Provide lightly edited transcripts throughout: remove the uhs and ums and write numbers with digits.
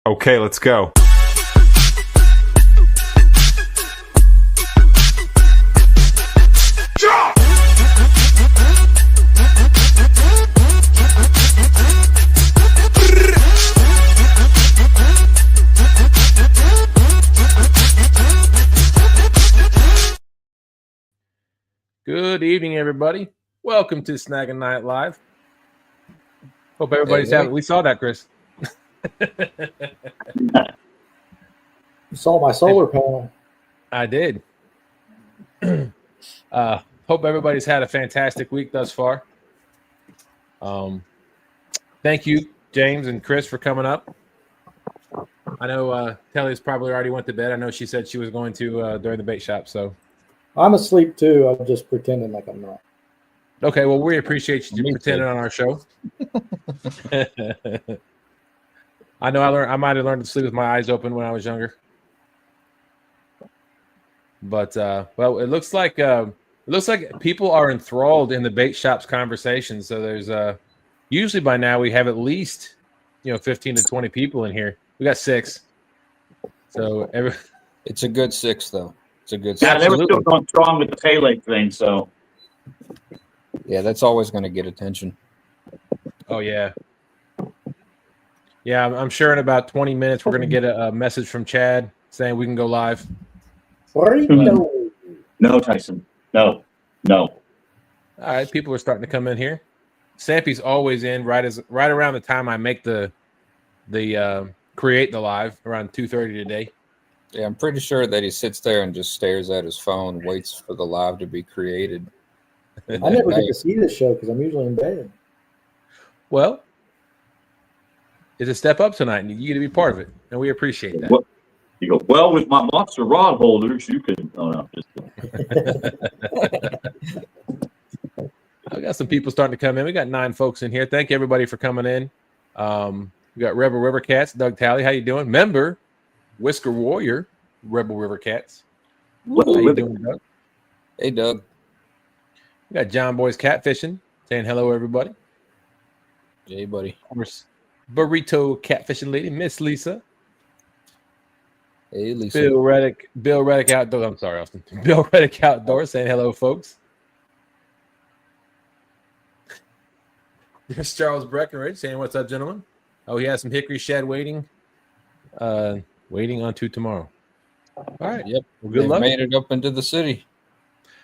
Okay, let's go. Good evening, everybody. Welcome to Snaggin Night Live. Hope everybody's happy. We saw that, Chris. You saw my solar panel. I did. Hope everybody's had a fantastic week thus far. Thank you, James and Chris, for coming up. I know Tellie's probably already went to bed. I know she said she was going to during the bait shop. So I'm asleep too. I'm just pretending like I'm not. Okay, well, we appreciate you pretending on our show. I know I might have learned to sleep with my eyes open when I was younger. But well, it looks like people are enthralled in the bait shop's conversation. So there's usually by now we have at least 15 to 20 people in here. We got 6. So it's a good 6 though. It's a good 6. Yeah, they were still going strong with the pay lake thing, so yeah, that's always going to get attention. Oh yeah. Yeah, I'm sure in about 20 minutes we're going to get a message from Chad saying we can go live. No, Tyson. No. All right, people are starting to come in here. Sampy's always in right around the time I make the create the live around 2:30 today. Yeah, I'm pretty sure that he sits there and just stares at his phone, waits for the live to be created. I never get to see this show because I'm usually in bed. Well, it's a step up tonight, and you get to be part of it, and we appreciate that. Well, you go, well, with my monster rod holders, you can. Oh no, just I got some people starting to come in. We got 9 folks in here. Thank you, everybody, for coming in. We got Rebel River Cats, Doug Tellie. How you doing? Member, Whisker Warrior, Rebel River Cats. How you doing, Doug? Hey, Doug. We got John Boy's Catfishing, saying hello, everybody. Hey, buddy. Of course, Burrito Catfishing Lady, Miss Lisa. Hey, Lisa. Bill Reddick Outdoors. I'm sorry, Austin. Bill Reddick Outdoors saying hello, folks. There's Charles Breckenridge saying what's up, gentlemen. Oh, he has some hickory shad waiting onto tomorrow. All right. Yep. Well, good luck. Made it up into the city.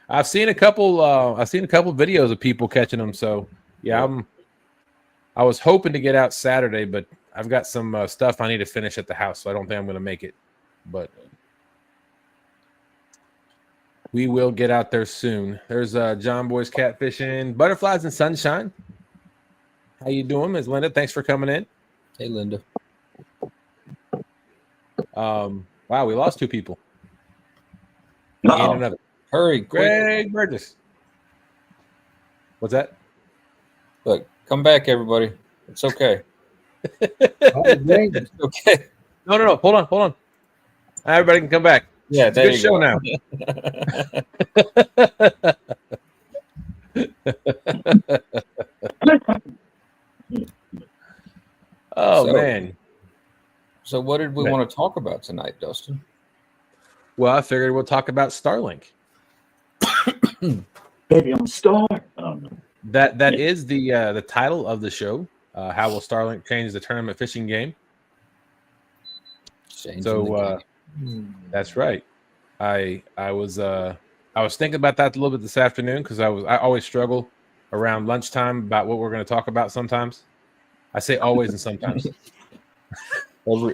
I've seen a couple videos of people catching them. So yeah, I was hoping to get out Saturday, but I've got some stuff I need to finish at the house, so I don't think I'm going to make it. But we will get out there soon. There's John Boy's Catfishing, Butterflies and Sunshine. How you doing, Ms. Linda? Thanks for coming in. Hey, Linda. Wow, we lost 2 people. Uh-oh. And another. Hurry, Greg Burgess. What's that? Look, come back, everybody. It's okay. It's okay. No. Hold on. Everybody can come back. Yeah, there good you show go. now. Oh, man. So what did we want to talk about tonight, Dustin? Well, I figured we'll talk about StarLink. baby on Star. That is the title of the show. How will StarLink change the tournament fishing game? That's right. I was thinking about that a little bit this afternoon because I always struggle around lunchtime about what we're going to talk about. Sometimes I say always and sometimes.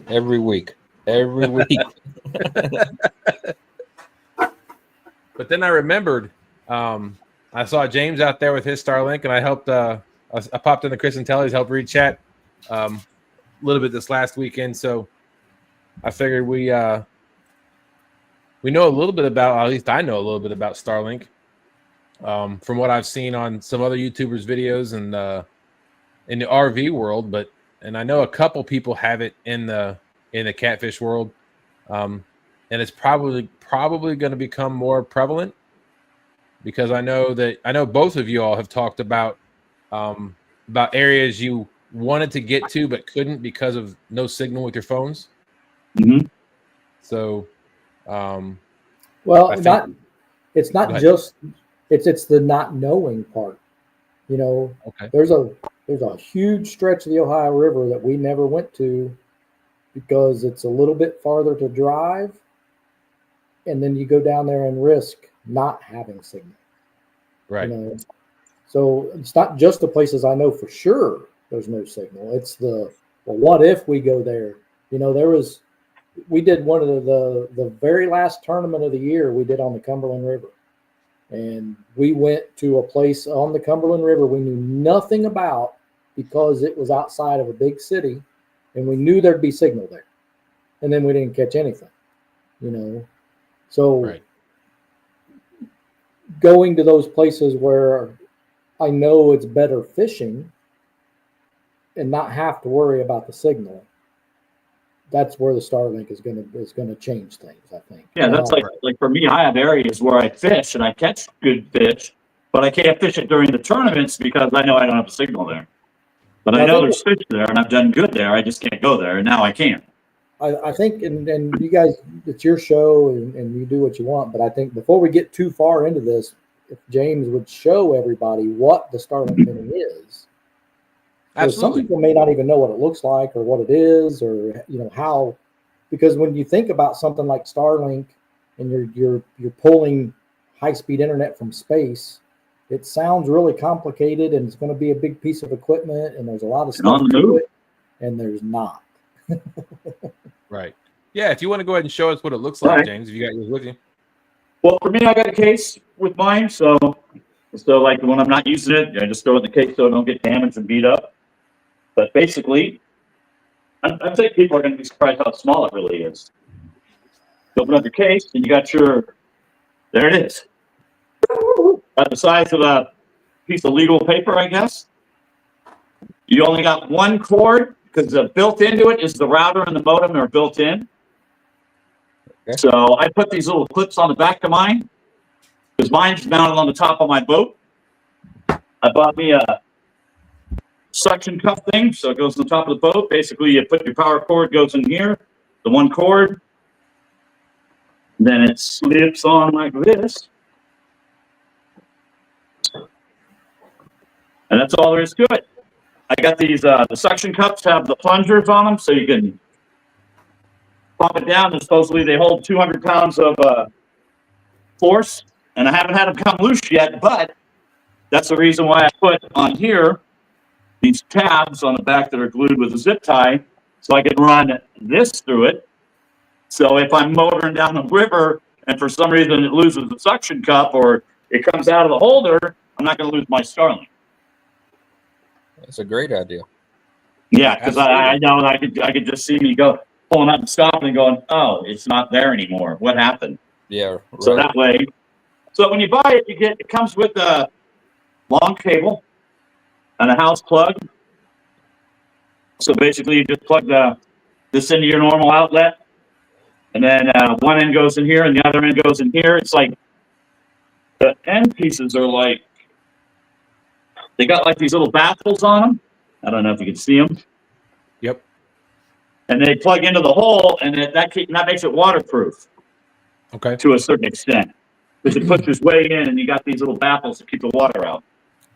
Every week. But then I remembered I saw James out there with his StarLink, and I helped. I popped into Chris and Tellie's, helped read chat a little bit this last weekend. So I figured we know a little bit about, at least I know a little bit about StarLink from what I've seen on some other YouTubers' videos and in the RV world, and I know a couple people have it in the catfish world, and it's probably going to become more prevalent because I know both of you all have talked about areas you wanted to get to but couldn't because of no signal with your phones. Mhm. So, Well, I think- it's Go not ahead. just it's the not knowing part. You know, Okay. there's a huge stretch of the Ohio River that we never went to because it's a little bit farther to drive, and then you go down there and risk not having signal. Right. You know, so it's not just the places I know for sure there's no signal. It's well, what if we go there? You know, we did one of the very last tournament of the year we did on the Cumberland River. And we went to a place on the Cumberland River we knew nothing about because it was outside of a big city, and we knew there'd be signal there. And then we didn't catch anything, you know. So Right. going to those places where I know it's better fishing and not have to worry about the signal, that's where the StarLink is gonna change things, I think. Yeah, that's like for me, I have areas where I fish and I catch good fish, but I can't fish it during the tournaments because I know I don't have a signal there. But I know there's fish there and I've done good there. I just can't go there, and now I can. I think, and you guys, it's your show and you do what you want, but I think before we get too far into this, if James would show everybody what the StarLink Mini is. Some people may not even know what it looks like or what it is, or you know how, because when you think about something like StarLink and you're pulling high-speed internet from space, it sounds really complicated and it's going to be a big piece of equipment and there's a lot of stuff to it, and there's not. Right. Yeah, if you want to go ahead and show us what it looks like, James, if you got yours with you. Well, for me, I got a case with mine, so like when I'm not using it, I just throw it in the case so I don't get damaged and beat up. But basically, I think people are going to be surprised how small it really is. You open up your case and you got there it is. About the size of a piece of legal paper, I guess. You only got one cord because built into it is the router and the modem are built in. Okay. So I put these little clips on the back of mine because mine's mounted on the top of my boat. I bought me a suction cup thing, so it goes on the top of the boat. Basically, you put your power cord goes in here, the one cord, then it slips on like this, and that's all there is to it. I got these the suction cups have the plungers on them, so you can pump it down, and supposedly they hold 200 pounds of force, and I haven't had them come loose yet, but that's the reason why I put on here these tabs on the back that are glued with a zip tie, so I can run this through it. So if I'm motoring down the river and for some reason it loses the suction cup or it comes out of the holder, I'm not going to lose my StarLink. That's a great idea. Yeah, because I know I could just see me go pulling up and stopping and going, oh, it's not there anymore. What happened? Yeah. Right. So that way, so when you buy it, it comes with a long cable and a house plug. So basically, you just plug this into your normal outlet, and then one end goes in here and the other end goes in here. It's like the end pieces are like they got like these little baffles on them. I don't know if you can see them. Yep. And they plug into the hole, and that makes it waterproof. Okay. To a certain extent, because it pushes way in, and you got these little baffles to keep the water out.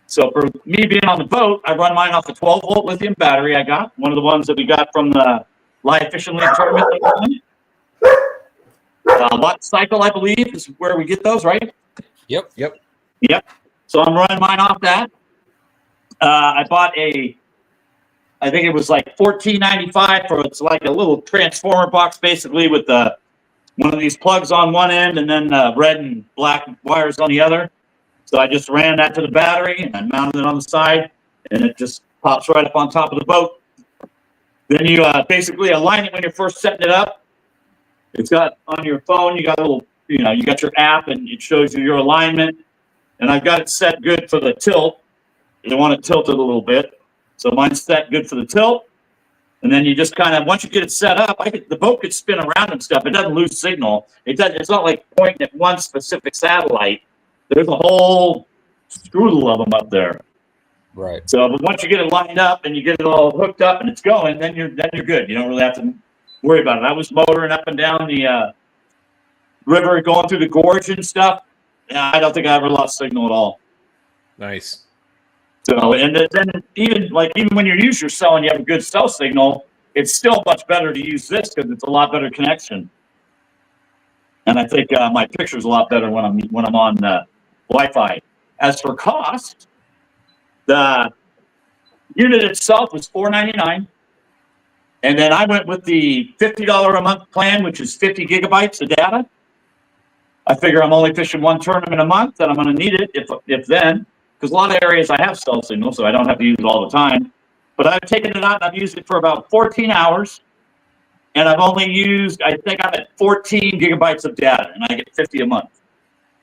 So for me being on the boat, I run mine off the 12-volt lithium battery I got, one of the ones that we got from the Live Fishing League tournament. Watt Cycle, I believe, is where we get those, right? Yep. So I'm running mine off that. I bought I think it was like $14.95 for it's like a little transformer box, basically with one of these plugs on one end and then red and black wires on the other. So I just ran that to the battery and I mounted it on the side, and it just pops right up on top of the boat. Then you basically align it when you're first setting it up. It's got on your phone, you got a little, you got your app and it shows you your alignment. And I've got it set good for the tilt. You want to tilt it a little bit. So mine's set good for the tilt. And then you just kind of, once you get it set up, the boat could spin around and stuff. It doesn't lose signal. It's not like pointing at one specific satellite. There's a whole strudel of them up there. Right. So, but once you get it lined up and you get it all hooked up and it's going, then you're good. You don't really have to worry about it. I was motoring up and down the river, going through the gorge and stuff. Yeah, I don't think I ever lost signal at all. Nice. So, and then even when you use your cell and you have a good cell signal, it's still much better to use this because it's a lot better connection. And I think my picture's a lot better when I'm on Wi-Fi. As for cost, the unit itself was $4.99, and then I went with the $50 a month plan, which is 50 gigabytes of data. I figure I'm only fishing one tournament a month, and I'm going to need it if then, because a lot of areas I have cell signal, so I don't have to use it all the time. But I've taken it out and I've used it for about 14 hours, and I've only used, I think I'm at 14 gigabytes of data, and I get 50 a month.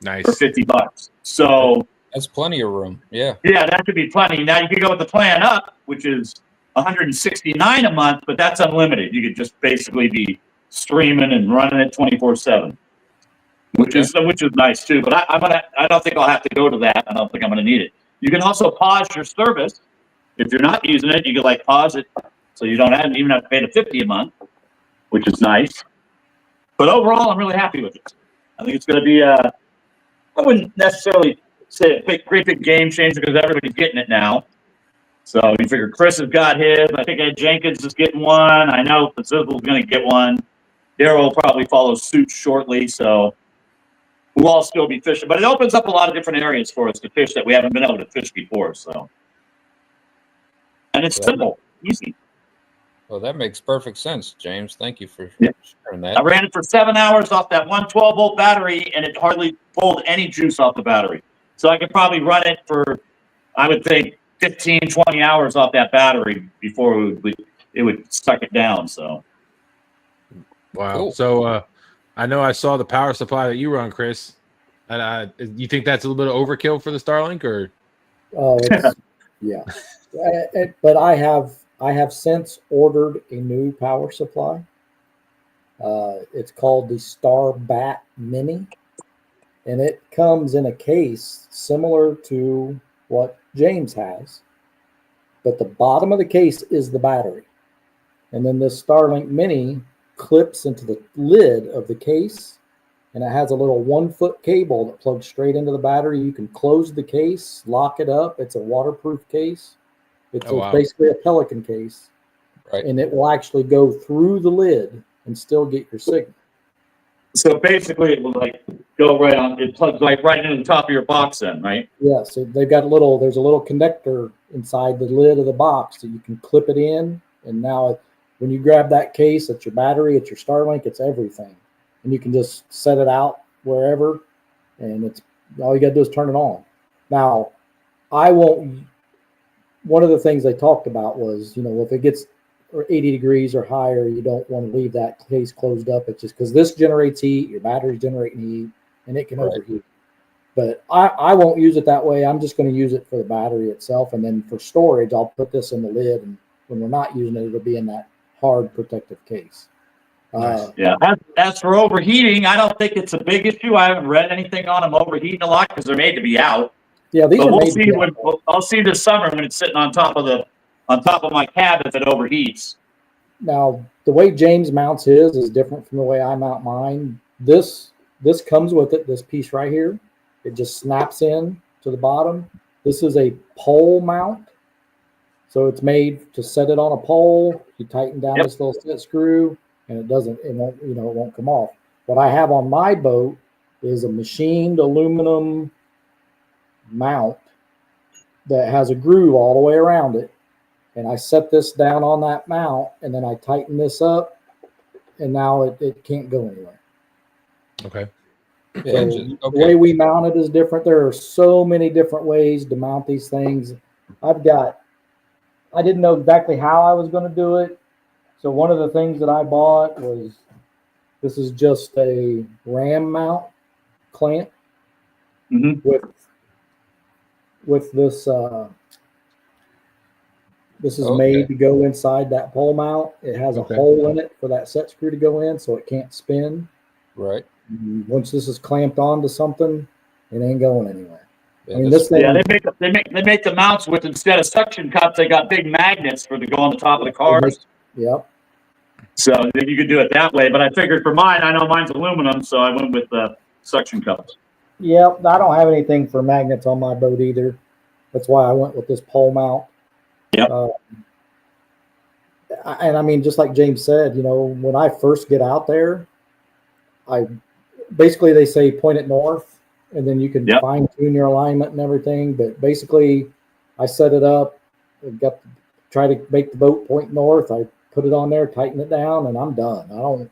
Nice. For $50. So that's plenty of room. Yeah. Yeah, that could be plenty. Now you could go with the plan up, which is $169 a month, but that's unlimited. You could just basically be streaming and running it 24/7, which is nice too. But I don't think I'll have to go to that. I don't think I'm gonna need it. You can also pause your service if you're not using it. You can like pause it, so you don't even have to pay the $50 a month, which is nice. But overall, I'm really happy with it. I think it's gonna be I wouldn't necessarily say a great big game changer because everybody's getting it now. So you figure Chris has got his. I think Ed Jenkins is getting one. I know Pacifical's going to get one. Daryl will probably follow suit shortly. So we'll all still be fishing. But it opens up a lot of different areas for us to fish that we haven't been able to fish before. So, and it's simple, easy. Well, that makes perfect sense, James. Thank you for sharing that. I ran it for 7 hours off that 112-volt battery, and it hardly pulled any juice off the battery. So I could probably run it for, I would think, 15, 20 hours off that battery before it would suck it down. So, wow. Cool. So I know I saw the power supply that you run, Chris. You think that's a little bit of overkill for the StarLink, or? Oh, yeah. But I have since ordered a new power supply. It's called the StarBat Mini, and it comes in a case similar to what James has, but the bottom of the case is the battery, and then this StarLink Mini clips into the lid of the case, and it has a little 1-foot cable that plugs straight into the battery. You can close the case, lock it up. It's a waterproof case. It's basically a Pelican case, right? And it will actually go through the lid and still get your signal. So basically, it will like go right on. It plugs like right into the top of your box, then, right? Yeah. So they've got there's a little connector inside the lid of the box that you can clip it in, and now when you grab that case, it's your battery, it's your StarLink, it's everything, and you can just set it out wherever, and it's all you got to do is turn it on. Now, I won't. One of the things they talked about was, if it gets 80 degrees or higher, you don't want to leave that case closed up. It's just because this generates heat, your battery's generating heat, and it can overheat. But I won't use it that way. I'm just going to use it for the battery itself, and then for storage, I'll put this in the lid, and when we're not using it, it'll be in that hard protective case. Nice. Yeah. As for overheating, I don't think it's a big issue. I haven't read anything on them overheating a lot because they're made to be out. Yeah, these but are we'll made see. to be out. I'll see this summer when it's sitting on top of my cab if it overheats. Now, the way James mounts his is different from the way I mount mine. This comes with it, this piece right here. It just snaps in to the bottom. This is a pole mount. So it's made to set it on a pole. You tighten down this little set screw, and it won't come off. What I have on my boat is a machined aluminum mount that has a groove all the way around it. And I set this down on that mount, and then I tighten this up, and now it can't go anywhere. Okay. So the way we mount it is different. There are so many different ways to mount these things. I didn't know exactly how I was going to do it. So one of the things that I bought was, this is just a ram mount clamp with this. This is made to go inside that pole mount. It has a hole in it for that set screw to go in, so it can't spin. Right. And once this is clamped onto something, it ain't going anywhere. I mean, this thing. Yeah, they make the mounts with, instead of suction cups, they got big magnets for to go on the top of the cars. Yep. So then you could do it that way. But I figured for mine, I know mine's aluminum, so I went with suction cups. Yep. I don't have anything for magnets on my boat either. That's why I went with this pole mount. Yep. And I mean, just like James said, you know, when I first get out there, basically they say point it north, and then you can fine tune your alignment and everything. But basically, I set it up, try to make the boat point north. I put it on there, tighten it down, and I'm done.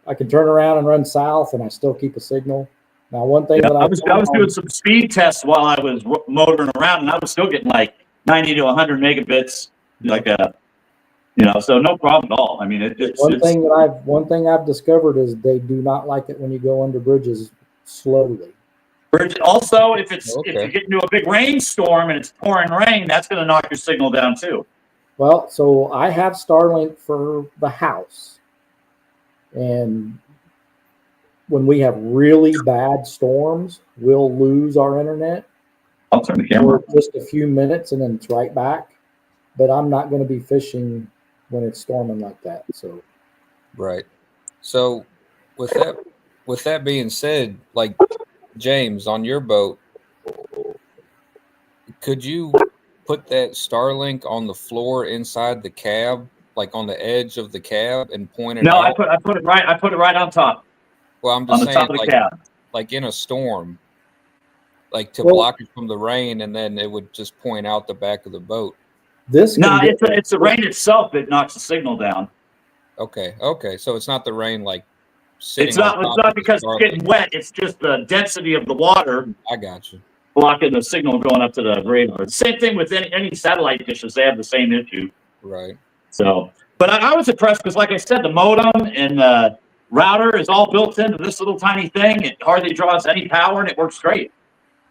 I can turn around and run south, and I still keep a signal. Now, one thing that I was doing some speed tests while I was motoring around, and I was still getting like 90 to 100 megabits, so no problem at all. I mean, one thing I've discovered is they do not like it when you go under bridges slowly. Also, if you get into a big rainstorm and it's pouring rain, that's going to knock your signal down too. Well, so I have StarLink for the house, and when we have really bad storms, we'll lose our internet. I'll turn the camera for just a few minutes, and then it's right back. But I'm not going to be fishing when it's storming like that. So, right. So, with that being said, like James on your boat, could you put that StarLink on the floor inside the cab, like on the edge of the cab, and point it out? I put it right on top. Well, I'm just on the saying, top of the cab. Like in a storm, like to block it from the rain, and then it would just point out the back of the boat. It's the rain itself that knocks the signal down. Okay. So it's not the rain like sitting. It's not because it's getting wet. It's just the density of the water. I got you. Blocking the signal going up to the radar. Same thing with any satellite dishes. They have the same issue. Right. So, but I was impressed because, like I said, the modem and the router is all built into this little tiny thing. It hardly draws any power, and it works great.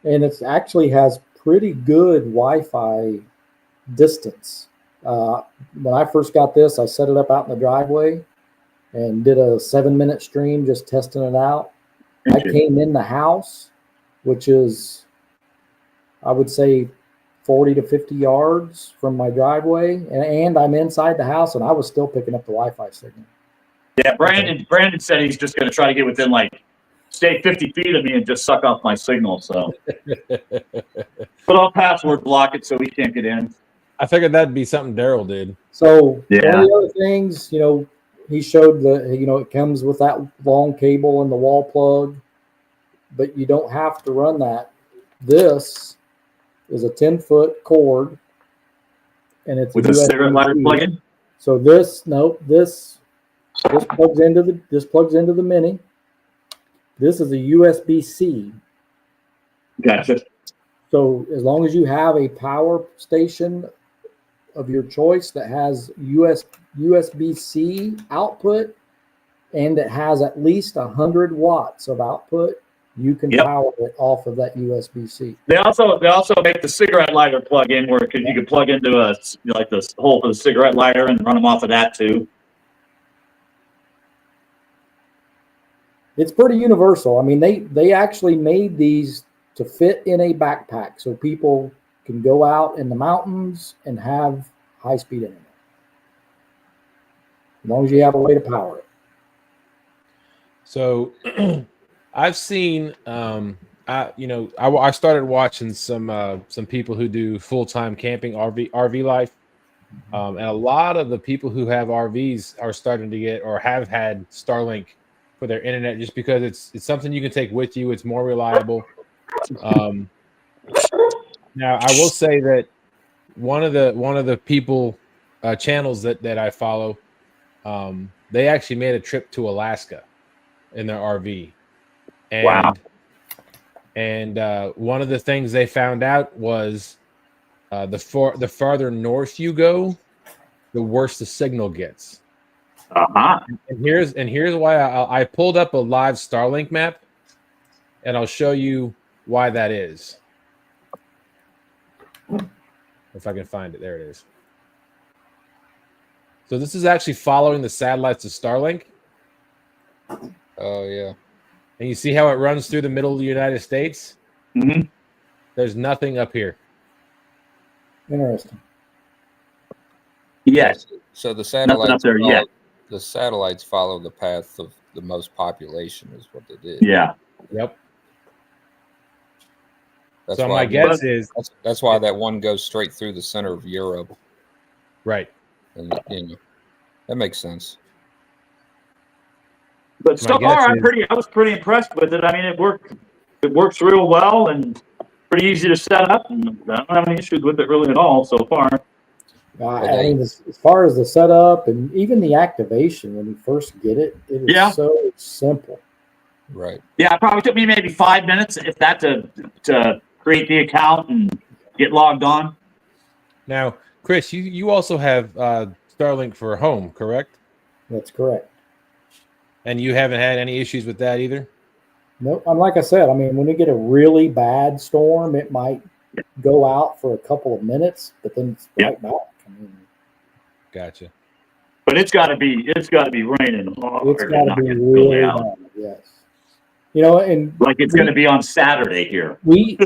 And it actually has pretty good Wi-Fi distance. When I first got this, I set it up out in the driveway and did a 7-minute stream just testing it out. I came in the house, which is, I would say, 40 to 50 yards from my driveway, and I'm inside the house, and I was still picking up the Wi-Fi signal. Yeah, Brandon said he's just going to try to get within, stay 50 feet of me and just suck off my signal. So, but I'll password block it so he can't get in. I figured that'd be something Daryl did. So one of the other things, he showed it comes with that long cable and the wall plug, but you don't have to run that. This is a 10-foot cord, and it's with a cigarette lighter plug-in. So this plugs into the Mini. This is a USB-C. Gotcha. So as long as you have a power station of your choice that has USB-C output and it has at least 100 watts of output, you can power it off of that USB-C. They also make the cigarette lighter plug-in where you can plug into the hole for the cigarette lighter and run them off of that too. It's pretty universal. I mean, they actually made these to fit in a backpack so people can go out in the mountains and have high-speed internet. As long as you have a way to power it. So I've seen, I started watching some people who do full-time camping RV life. And a lot of the people who have RVs are starting to get or have had StarLink for their internet just because it's something you can take with you. It's more reliable. Now I will say that one of the people channels that I follow, they actually made a trip to Alaska in their RV. And, wow. And one of the things they found out was the farther north you go, the worse the signal gets. Uh-huh. And here's why I pulled up a live StarLink map, and I'll show you why that is. If I can find it, there it is. So this is actually following the satellites of StarLink. Oh yeah. And you see how it runs through the middle of the United States? Mm-hmm. There's nothing up here. Interesting. Yes. So the Nothing up satellites there yet. the satellites follow the path of the most population is what they did. Yeah. Yep. That's So why my guess is that's why that one goes straight through the center of Europe. right. And that makes sense. But My so guess far, is- I was pretty impressed with it. I mean, it works real well and pretty easy to set up. And I don't have any issues with it really at all so far. I mean, as far as the setup and even the activation when you first get it, it is so simple. Right. Yeah, it probably took me maybe 5 minutes, if that, to create the account and get logged on. Now, Chris, you also have StarLink for home, correct? That's correct. And you haven't had any issues with that either? Nope. And like I said, I mean, when you get a really bad storm, it might go out for a couple of minutes, but then it's right back. I mean, Gotcha. But it's got to be raining hard. it's got to be really bad. Yes. You know, and like it's going to be on Saturday here. We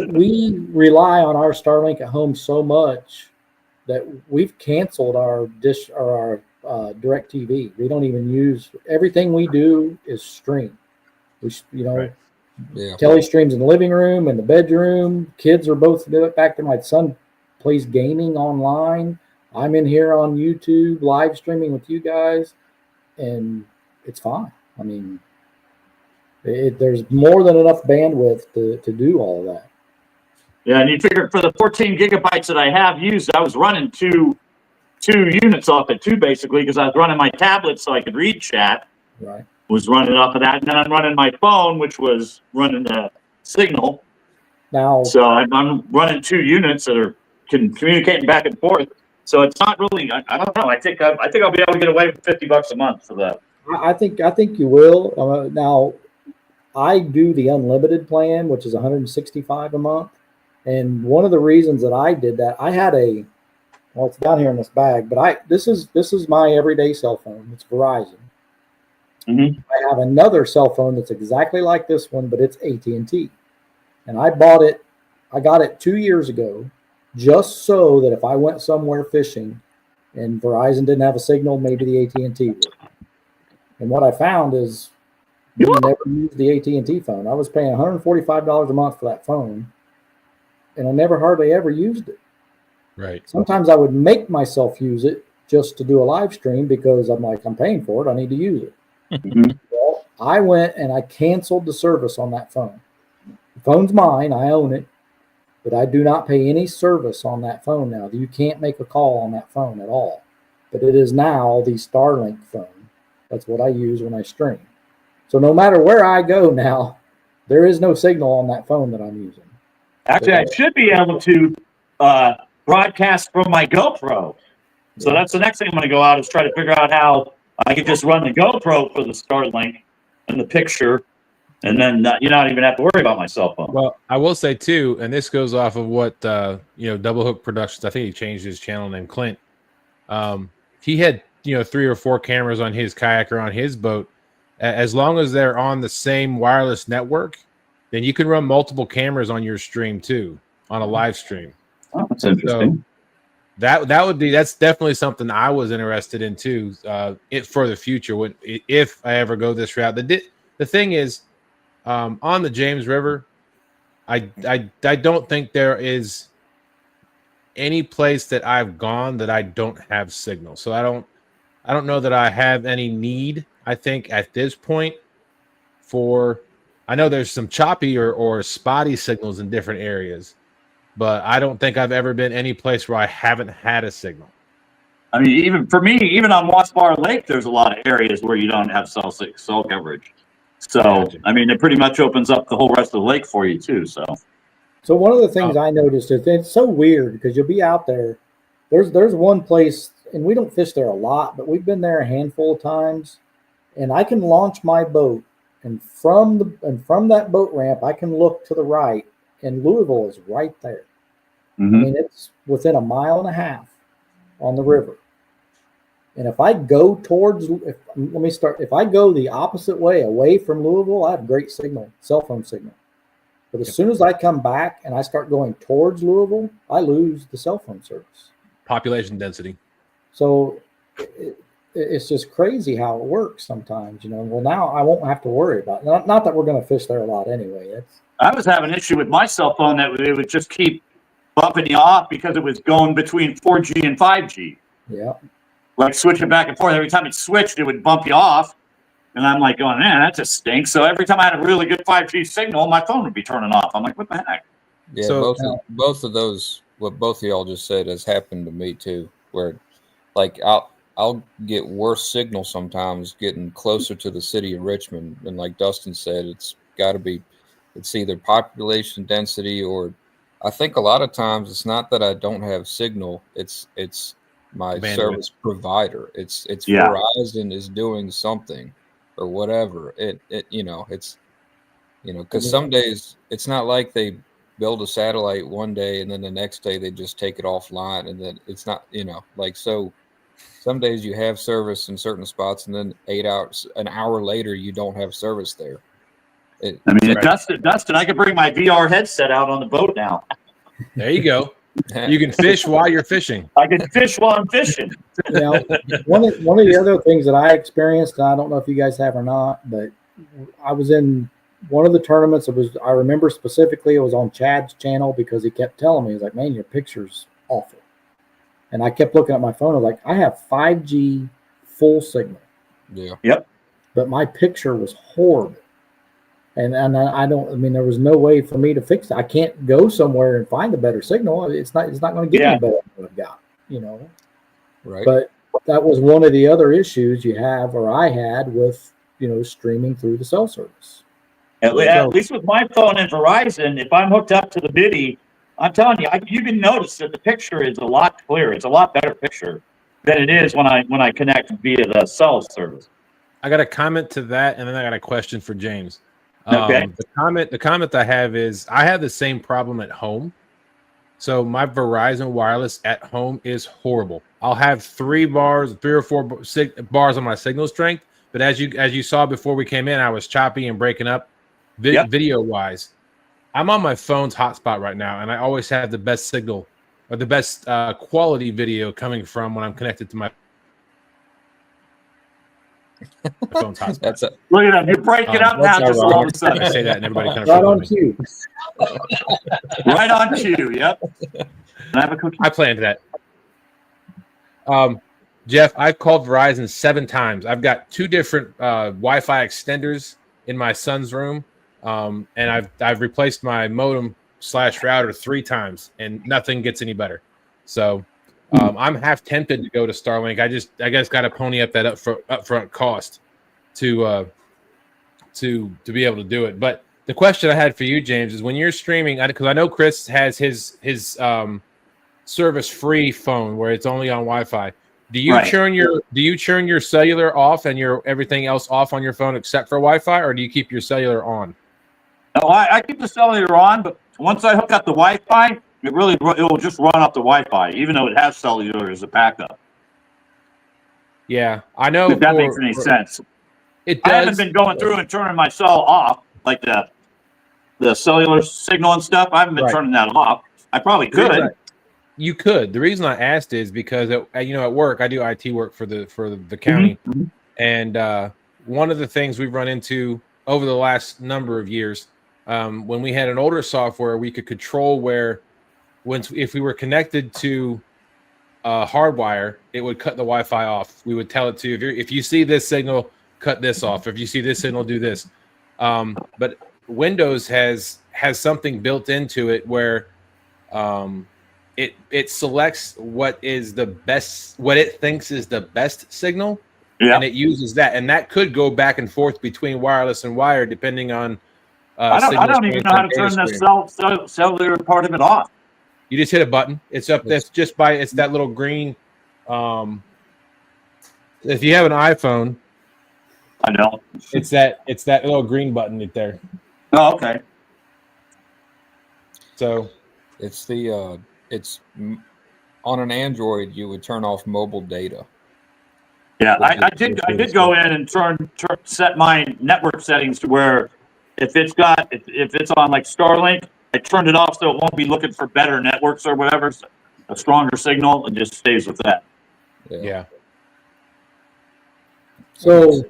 rely on our StarLink at home so much that we've canceled our dish or our direct TV. We don't even use everything we do is stream. We Right. Tellie streams in the living room and the bedroom. Kids are both back there. My son plays gaming online. I'm in here on YouTube live streaming with you guys, and it's fine. I mean, there's more than enough bandwidth to do all of that. Yeah, and you figure for the 14 gigabytes that I have used, I was running two units off it too, basically, because I was running my tablet so I could read chat. Right. Was running off of that, and then I'm running my phone, which was running the signal. Now, so I'm running 2 units that are communicating back and forth. So it's not really. I don't know. I think I'll be able to get away with $50 a month for that. I think you will. Now, I do the unlimited plan, which is $165 a month, and one of the reasons that I did that, I had it's down here in this bag, but this is my everyday cell phone. It's Verizon. Mm-hmm. I have another cell phone that's exactly like this one, but it's AT&T, and I got it 2 years ago, just so that if I went somewhere fishing and Verizon didn't have a signal, maybe the AT&T would. And what I found is we never used the AT&T phone. I was paying $145 a month for that phone, and I never hardly ever used it. Right. Sometimes I would make myself use it just to do a live stream because I'm paying for it. I need to use it. Mm-hmm. Well, I went and I canceled the service on that phone. The phone's mine. I own it. But I do not pay any service on that phone now. You can't make a call on that phone at all. But it is now the StarLink phone. That's what I use when I stream. So no matter where I go now, there is no signal on that phone that I'm using. Actually, I should be able to broadcast from my GoPro. So that's the next thing I'm going to go out is try to figure out how I can just run the GoPro for the StarLink and the picture, and then you not even have to worry about my cell phone. Well, I will say too, and this goes off of what Double Hook Productions. I think he changed his channel name, Clint. He had 3 or 4 cameras on his kayak or on his boat. As long as they're on the same wireless network, then you can run multiple cameras on your stream too, on a live stream. Oh, that's interesting. So that's definitely something I was interested in too. For the future, if I ever go this route. The thing is, on the James River, I don't think there is any place that I've gone that I don't have signal. So I don't know that I have any need. I think at this point I know there's some choppy or spotty signals in different areas, but I don't think I've ever been any place where I haven't had a signal. I mean, even for me, even on Watts Bar Lake, there's a lot of areas where you don't have cell coverage. So, gotcha. I mean, it pretty much opens up the whole rest of the lake for you too. So one of the things I noticed is it's so weird because you'll be out there. There's one place, and we don't fish there a lot, but we've been there a handful of times, and I can launch my boat, and from that boat ramp, I can look to the right, and Louisville is right there. Mm-hmm. I mean, it's within a mile and a half on the river. And if I go if I go the opposite way, away from Louisville, I have great signal, cell phone signal. But as soon as I come back and I start going towards Louisville, I lose the cell phone service. Population density. So it's just crazy how it works sometimes, you know. Well, now I won't have to worry about it. Not that we're going to fish there a lot anyway. I was having an issue with my cell phone that it would just keep bumping you off because it was going between 4G and 5G. Yeah. Like switching back and forth. Every time it switched, it would bump you off. And I'm like going, man, that just stinks. So every time I had a really good 5G signal, my phone would be turning off. I'm like, what the heck? Yeah, So- both of those, what both of y'all just said, has happened to me too. Where, like, I'll get worse signal sometimes getting closer to the city of Richmond, and like Dustin said, it's got to be, it's either population density or, I think a lot of times it's not that I don't have signal. It's my Bandwidth. service provider. It's Yeah. Verizon is doing something or whatever. It's because some days it's not like they build a satellite one day and then the next day they just take it offline, and then it's not, like, so some days you have service in certain spots and then an hour later you don't have service there. Dustin, I could bring my VR headset out on the boat now. There you go. You can fish while you're fishing. I can fish while I'm fishing. Now, one of the other things that I experienced, and I don't know if you guys have or not, but I was in one of the tournaments. I remember specifically it was on Chad's channel because he kept telling me, he's like, man, your picture's awful. And I kept looking at my phone. I was like, I have 5G full signal. Yeah. Yep. But my picture was horrible. And there was no way for me to fix it. I can't go somewhere and find a better signal. It's not going to get me better than what I've got, Right. But that was one of the other issues you have, or I had, with, streaming through the cell service. At least with my phone and Verizon, if I'm hooked up to the Biddy, I'm telling you, you can notice that the picture is a lot clearer. It's a lot better picture than it is when I connect via the cell service. I got a comment to that, and then I got a question for James. Okay. The comment I have is I have the same problem at home. So my Verizon wireless at home is horrible. I'll have 3 or 4 bars on my signal strength, but as you saw before we came in, I was choppy and breaking up video wise. I'm on my phone's hotspot right now, and I always have the best signal or the best quality video coming from when I'm connected to my phone's hotspot. Look at that. You're breaking up now just all of a sudden. I say that and everybody kind of Right on cue. Right on cue. Yep. Can I have a cookie? I planned that. Jeff, I've called Verizon 7 times. I've got 2 different Wi-Fi extenders in my son's room, and I've replaced my modem / router 3 times, and nothing gets any better. So I'm half tempted to go to StarLink. I guess got to pony up that upfront cost to be able to do it. But the question I had for you, James, is when you're streaming, because I know Chris has his service-free phone where it's only on Wi-Fi. Do you turn your cellular off and your everything else off on your phone except for Wi-Fi, or do you keep your cellular on? No, I keep the cellular on, but once I hook up the Wi-Fi, it will just run off the Wi-Fi, even though it has cellular as a backup. Yeah, I know. If that makes any sense. It does. I haven't been going through and turning my cell off, like the cellular signal and stuff. I haven't been turning that off. I probably could. You could. The reason I asked is because at work I do IT work for the county, and one of the things we've run into over the last number of years, when we had an older software, we could control if we were connected to hardwire, it would cut the Wi-Fi off. We would tell it to if you see this signal, cut this off. If you see this signal, do this. But Windows has something built into it where it selects what it thinks is the best signal, and it uses that, and that could go back and forth between wireless and wire depending on. I don't even know how to turn the cellular part of it off. You just hit a button. It's up there. It's that little green. If you have an iPhone, I know. It's that little green button right there. Oh, okay. So it's it's on an Android. You would turn off mobile data. Yeah, I did go in and set my network settings to where if it's on like StarLink, I turned it off so it won't be looking for better networks or whatever, so a stronger signal, and just stays with that. Yeah. So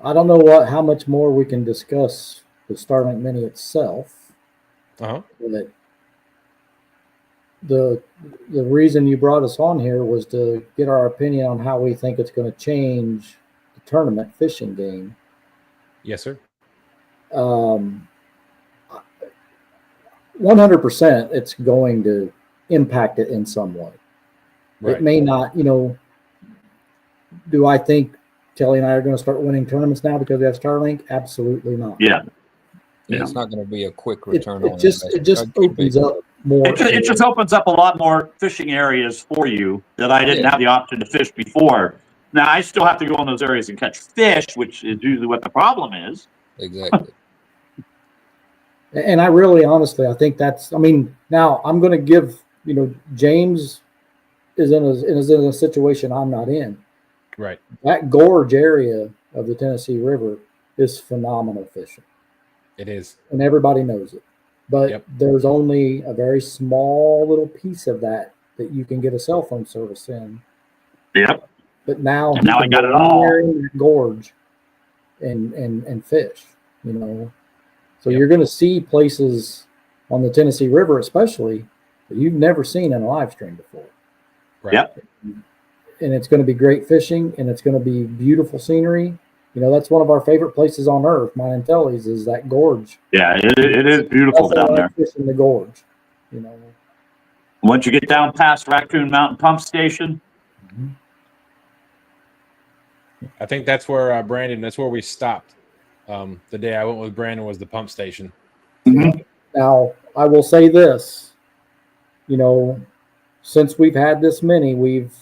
I don't know how much more we can discuss the StarLink Mini itself. Uh-huh. But the reason you brought us on here was to get our opinion on how we think it's going to change the tournament fishing game. Yes, sir. 100% it's going to impact it in some way. Right. It may not, do I think Tellie and I are going to start winning tournaments now because we have StarLink? Absolutely not. Yeah. It's not going to be a quick return It just opens up more. It just opens up a lot more fishing areas for you that I didn't have the option to fish before. Now I still have to go in those areas and catch fish, which is usually what the problem is. Exactly. And I really, honestly, I think now I'm going to give, James is in a situation I'm not in. Right. That gorge area of the Tennessee River is phenomenal fishing. It is. And everybody knows it. But there's only a very small little piece of that you can get a cell phone service in. Yep. But now I got it all. In that gorge and fish, So you're going to see places on the Tennessee River, especially, that you've never seen in a live stream before. Right. Yep. And it's going to be great fishing, and it's going to be beautiful scenery. That's one of our favorite places on earth, mine and Tellie's, is that gorge. Yeah, it is beautiful down there. Fishing the gorge, Once you get down past Raccoon Mountain Pump Station. Mm-hmm. I think that's where that's where we stopped. The day I went with Brandon was the pump station. Mm-hmm. Now, I will say this, since we've had this many, we've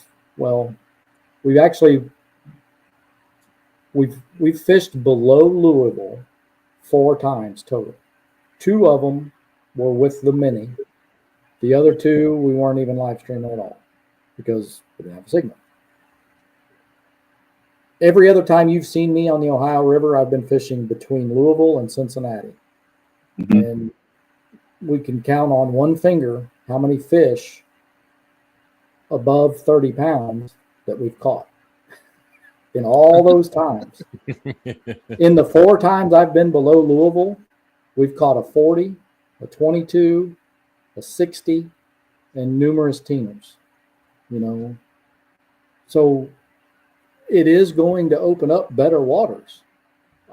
fished below Louisville 4 times total. 2 of them were with the mini. The other 2, we weren't even live streaming at all because we didn't have a signal. Every other time you've seen me on the Ohio River, I've been fishing between Louisville and Cincinnati. Mm-hmm. And we can count on one finger how many fish above 30 pounds that we've caught in all those times. In the 4 times I've been below Louisville, we've caught a 40, a 22, a 60, and numerous teamers, So it is going to open up better waters.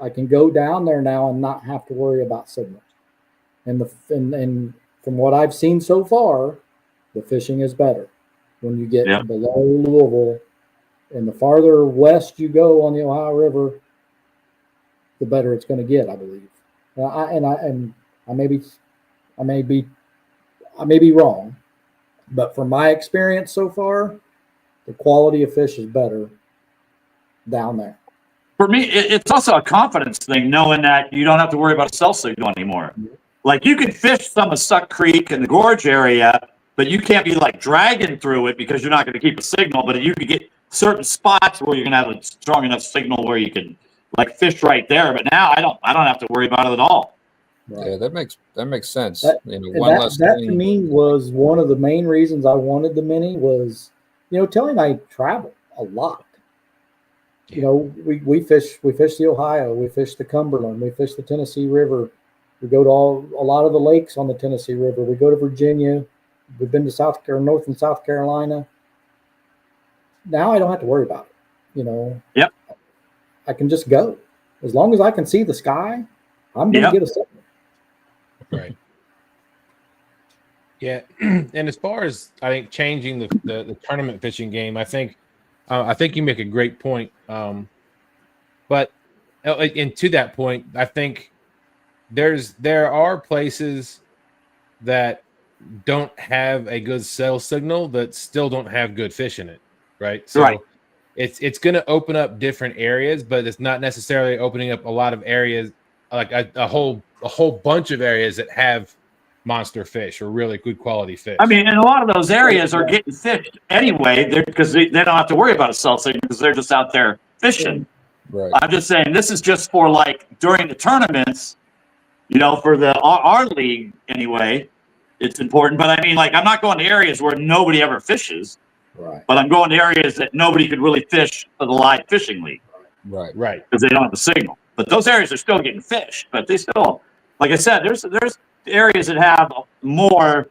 I can go down there now and not have to worry about signals. And from what I've seen so far, the fishing is better when you get below Louisville. And the farther west you go on the Ohio River, the better it's going to get, I believe. I may be wrong, but from my experience so far, the quality of fish is better down there. For me, it's also a confidence thing, knowing that you don't have to worry about a cell signal anymore. Like, you can fish some of Suck Creek and the gorge area, but you can't be like dragging through it because you're not going to keep a signal. But you could get certain spots where you're going to have a strong enough signal where you can like fish right there. But now I don't have to worry about it at all. Right. Yeah, that makes sense. That to me was one of the main reasons I wanted the mini was, Tellie and I travel a lot. We fish the Ohio, we fish the Cumberland, we fish the Tennessee River. We go to a lot of the lakes on the Tennessee River. We go to Virginia. We've been to North and South Carolina. Now I don't have to worry about it. Yep. I can just go. As long as I can see the sky, I'm going to get a signal. Right. Yeah. And as far as I think changing the tournament fishing game, I think you make a great point. But and to that point, I think there are places that don't have a good cell signal that still don't have good fish in it, right? So it's going to open up different areas, but it's not necessarily opening up a lot of areas, like a whole bunch of areas that have monster fish or really good quality fish. I mean, and a lot of those areas are getting fished anyway, because they don't have to worry about a cell signal because they're just out there fishing. Right. I'm just saying this is just for like during the tournaments, you know, for our league anyway. It's important, but I mean, like, I'm not going to areas where nobody ever fishes, Right. but I'm going to areas that nobody could really fish for the live fishing league. Right. Because they don't have a signal. But those areas are still getting fished. But they still, like I said, there's areas that have more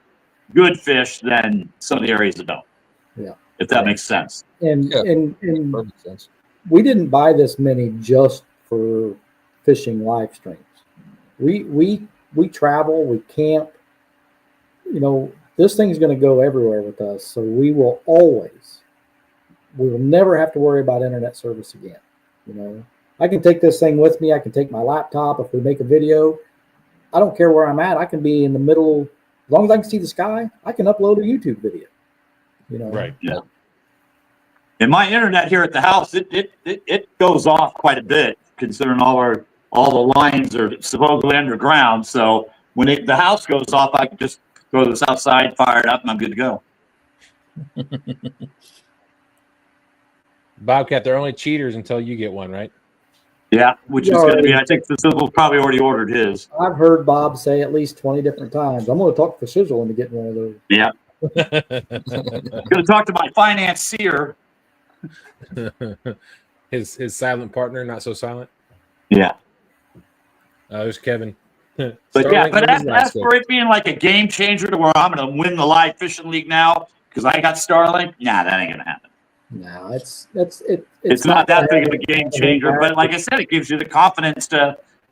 good fish than some of the areas that don't. Yeah. If that makes sense. And Yeah. and Perfect sense. we didn't buy this many just for fishing live streams. We travel, we camp. You know, this thing's going to go everywhere with us. So we will never have to worry about internet service again. You know, I can take this thing with me. I can take my laptop. If we make a video, I don't care where I'm at. I can be in the middle. As long as I can see the sky, I can upload a YouTube video. You know, Right. Yeah. And my internet here at the house, it goes off quite a bit, considering all the lines are supposedly underground. So when the house goes off, I can just go to this outside, fire it up, and I'm good to go. Bobcat, they're only cheaters until you get one, right? Yeah, which is Yeah, going to be, I think the Sizzle's probably already ordered his. I've heard Bob say at least 20 different times, I'm going to talk to Sizzle into getting one of those. Yeah. Going to talk to my financier. his silent partner, not so silent. Yeah. There's Kevin. But Starlink yeah, but News as for it being like a game changer to where I'm going to win the live fishing league now because I got StarLink, nah, that ain't going to happen. No, it's not that big of a game changer, but like I said, it gives you the confidence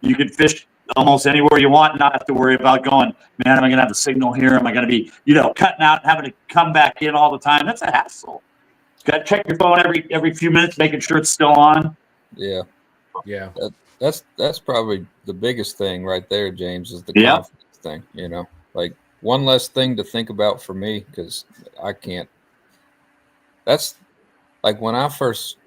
you can fish almost anywhere you want and not have to worry about going, man, am I going to have a signal here? Am I going to be, cutting out and having to come back in all the time? That's a hassle. Got to check your phone every few minutes, making sure it's still on. Yeah. Yeah. That's probably the biggest thing right there, James, is the confidence thing, like one less thing to think about for me, because I can't. That's like when I first,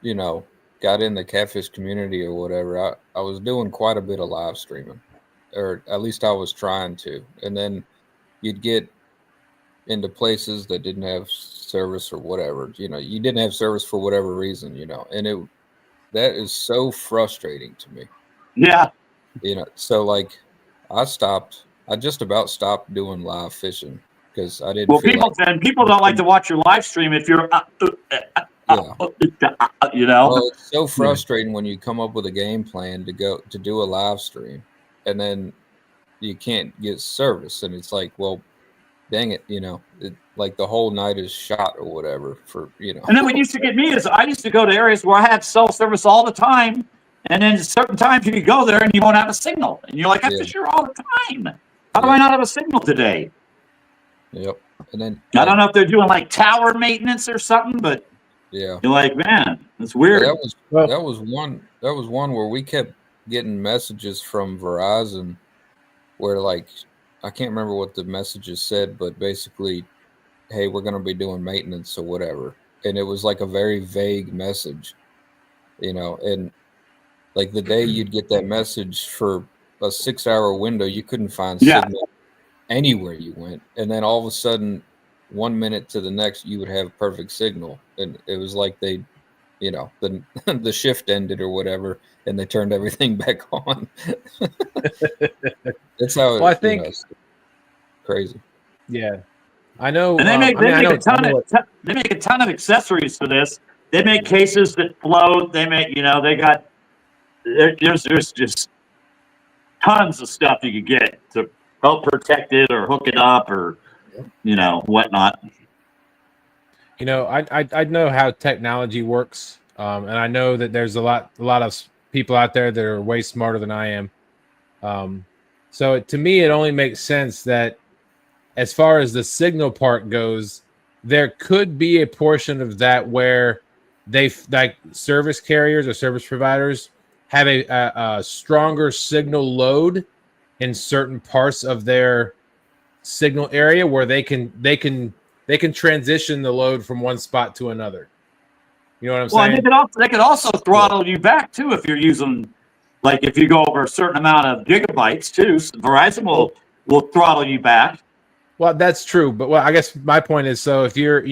got in the catfish community or whatever, I was doing quite a bit of live streaming, or at least I was trying to. And then you'd get into places that didn't have service or whatever, you didn't have service for whatever reason, and that is so frustrating to me. Yeah. So like I just about stopped doing live fishing because I didn't. Well, feel people don't like to watch your live stream if you're, Well, it's so frustrating when you come up with a game plan to do a live stream and then you can't get service, and it's like, well, dang it, like the whole night is shot or whatever for. And then what used to get me is I used to go to areas where I had cell service all the time, and then certain times you could go there and you won't have a signal, and you're like, I fish here all the time. How do I not have a signal today? Yep. And then I don't know if they're doing like tower maintenance or something, but yeah, you're like, man, that's weird. That was one where we kept getting messages from Verizon where, like, I can't remember what the messages said, but basically, hey, we're going to be doing maintenance or whatever. And it was like a very vague message, and like the day you'd get that message for a 6-hour window, you couldn't find signal anywhere you went. And then all of a sudden, 1 minute to the next, you would have perfect signal. And it was like they, the shift ended or whatever, and they turned everything back on. That's how I think crazy. Yeah, I know. And they make a ton of accessories for this. They make cases that float. They make, there's just tons of stuff you could get to help protect it or hook it up or, whatnot. I know how technology works, and I know that there's a lot of people out there that are way smarter than I am. So to me, it only makes sense that as far as the signal part goes, there could be a portion of that where they, like service carriers or service providers, have a stronger signal load in certain parts of their signal area where they can transition the load from one spot to another. You know what I'm saying? Well, they could also throttle you back too if you're using, like if you go over a certain amount of gigabytes too. Verizon will throttle you back. Well, that's true, but I guess my point is, so if you're,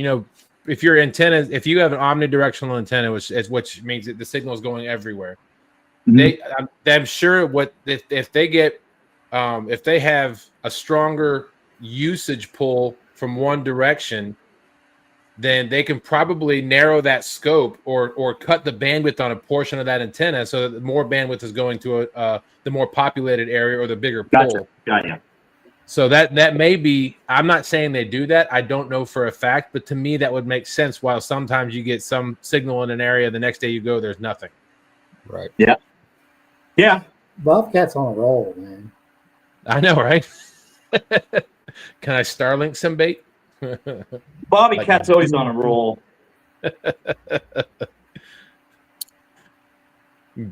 if your antenna, if you have an omnidirectional antenna, which means that the signal is going everywhere, I'm sure what if they get if they have a stronger usage pull from one direction, then they can probably narrow that scope or cut the bandwidth on a portion of that antenna so that more bandwidth is going to the more populated area or the bigger pole. Gotcha. So that may be, I'm not saying they do that. I don't know for a fact, but to me that would make sense. While sometimes you get some signal in an area, the next day you go, there's nothing. Right. Yeah. Yeah. Bobcat's on a roll, man. I know, right? Can I Starlink some bait? Bobby Cat's always on a roll.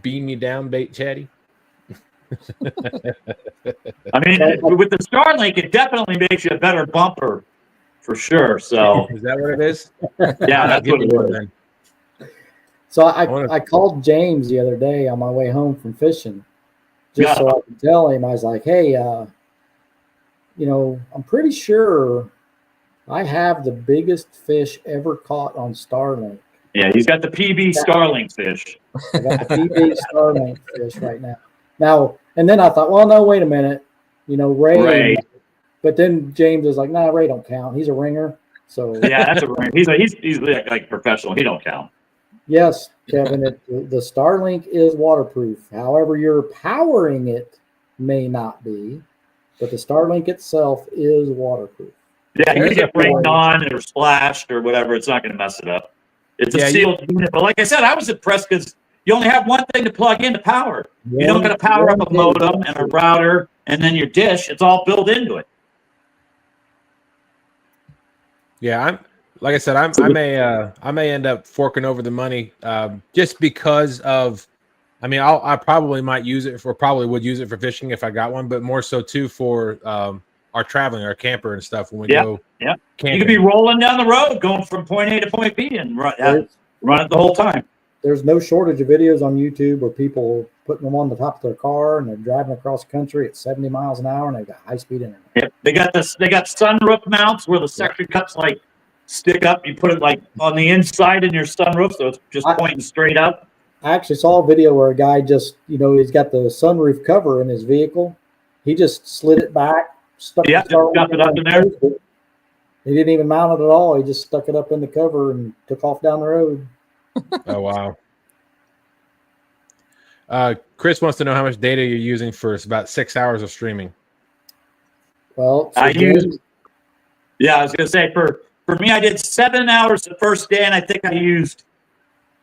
Beam me down, bait chatty. I mean, with the StarLink, it definitely makes you a better bumper, for sure. So is that what it is? Yeah, that's what it is. Then. So I called James the other day on my way home from fishing, just so I could tell him. I was like, hey, you know, I'm pretty sure I have the biggest fish ever caught on StarLink. Yeah, he's got the PB StarLink fish. I got the PB StarLink fish right now. Now, and then I thought, well, no, wait a minute. You know, Ray. But then James was like, nah, Ray don't count. He's a ringer. So yeah, that's a ringer. He's like professional. He don't count. Yes, Kevin, the StarLink is waterproof. However, you're powering it may not be, but the StarLink itself is waterproof. Yeah, you get rained on or splashed or whatever, it's not going to mess it up. It's a sealed unit. But like I said, I was impressed because you only have one thing to plug in to power. You don't got to power up a modem and a router and then your dish. It's all built into it. Yeah, like I said, I may end up forking over the money just because of. I mean, I probably might use it for probably would use it for fishing if I got one, but more so too for our traveling, our camper and stuff when we go. Yeah, camping. You could be rolling down the road, going from point A to point B, and run it the whole time. There's no shortage of videos on YouTube where people putting them on the top of their car and they're driving across the country at 70 miles an hour and they've got high-speed internet. Yep. They got sunroof mounts where the suction cups like stick up. You put it like on the inside in your sunroof, so it's just pointing straight up. I actually saw a video where a guy just, you know, he's got the sunroof cover in his vehicle. He just slid it back, stuck it up in there. He didn't even mount it at all. He just stuck it up in the cover and took off down the road. Oh, wow. Chris wants to know how much data you're using for about 6 hours of streaming. Well, so I was going to say for me, I did 7 hours the first day, and I think I used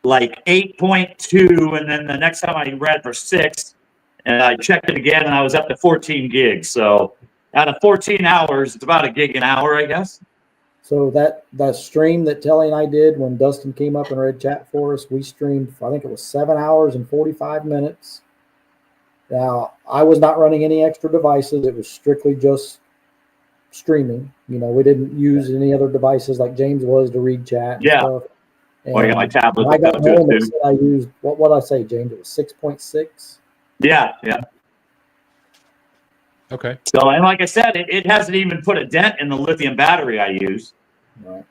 like 8.2, and then the next time I read for 6, and I checked it again, and I was up to 14 gigs. So out of 14 hours, it's about a gig an hour, I guess. So that stream that Tellie and I did when Dustin came up and read chat for us, we streamed, I think it was 7 hours and 45 minutes. Now, I was not running any extra devices. It was strictly just streaming. You know, we didn't use any other devices like James was to read chat and stuff. And I got my tablet. I got home and said I used, what did I say, James? It was 6.6? Yeah. Okay. So, and like I said, it hasn't even put a dent in the lithium battery I use. Right.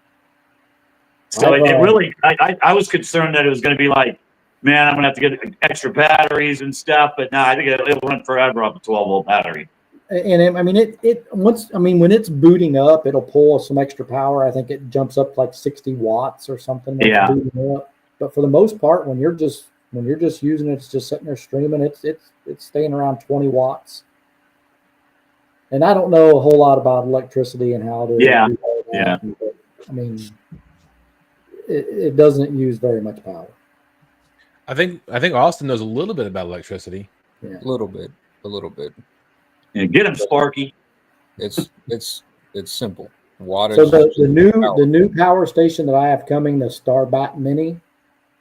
So it really, I was concerned that it was going to be like, man, I'm going to have to get extra batteries and stuff. But no, I think it'll run forever off a 12-volt battery. And I mean, when it's booting up, it'll pull some extra power. I think it jumps up like 60 watts or something. Yeah. But for the most part, when you're just using it, it's just sitting there streaming. It's staying around 20 watts. And I don't know a whole lot about electricity and how to. Yeah. But, I mean, it doesn't use very much power. I think Austin knows a little bit about electricity. Yeah. A little bit. Yeah, get him, Sparky. It's simple. Water. So the new power station that I have coming, the Starbat Mini,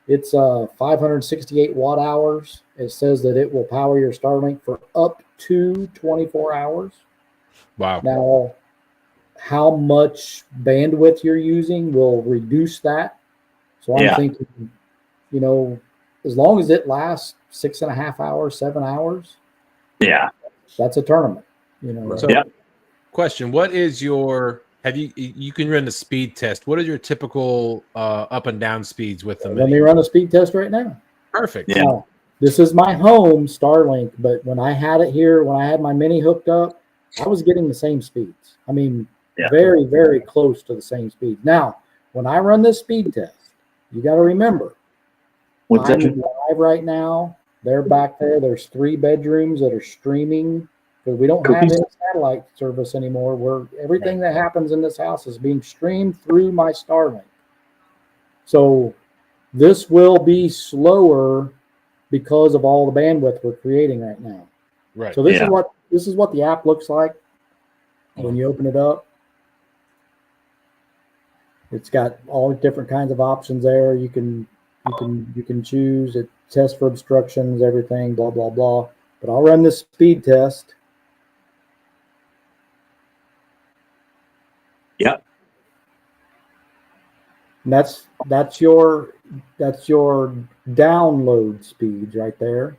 it's 568 watt hours. It says that it will power your StarLink for up to 24 hours. Wow. Now, how much bandwidth you're using will reduce that. So I'm thinking, you know, as long as it lasts 6.5 hours, 7 hours. Yeah. That's a tournament, you know. So, question: what is your have you can run the speed test. What are your typical up and down speeds with the Let Mini? me run a speed test right now. Perfect. Yeah. Now, this is my home StarLink, but when I had it here, when I had my Mini hooked up, I was getting the same speeds. I mean, Yeah. very, very close to the same speed. Now, when I run this speed test, you got to remember, What's I'm that? live right now. They're back there. There's 3 bedrooms that are streaming because we don't have Cookies? any satellite service anymore. Where everything that happens in this house is being streamed through my StarLink. So this will be slower because of all the bandwidth we're creating right now. Right. So this is what the app looks like when you open it up. It's got all different kinds of options there. You can choose it, test for obstructions, everything, blah blah blah. But I'll run this speed test. Yep. And that's your download speeds right there.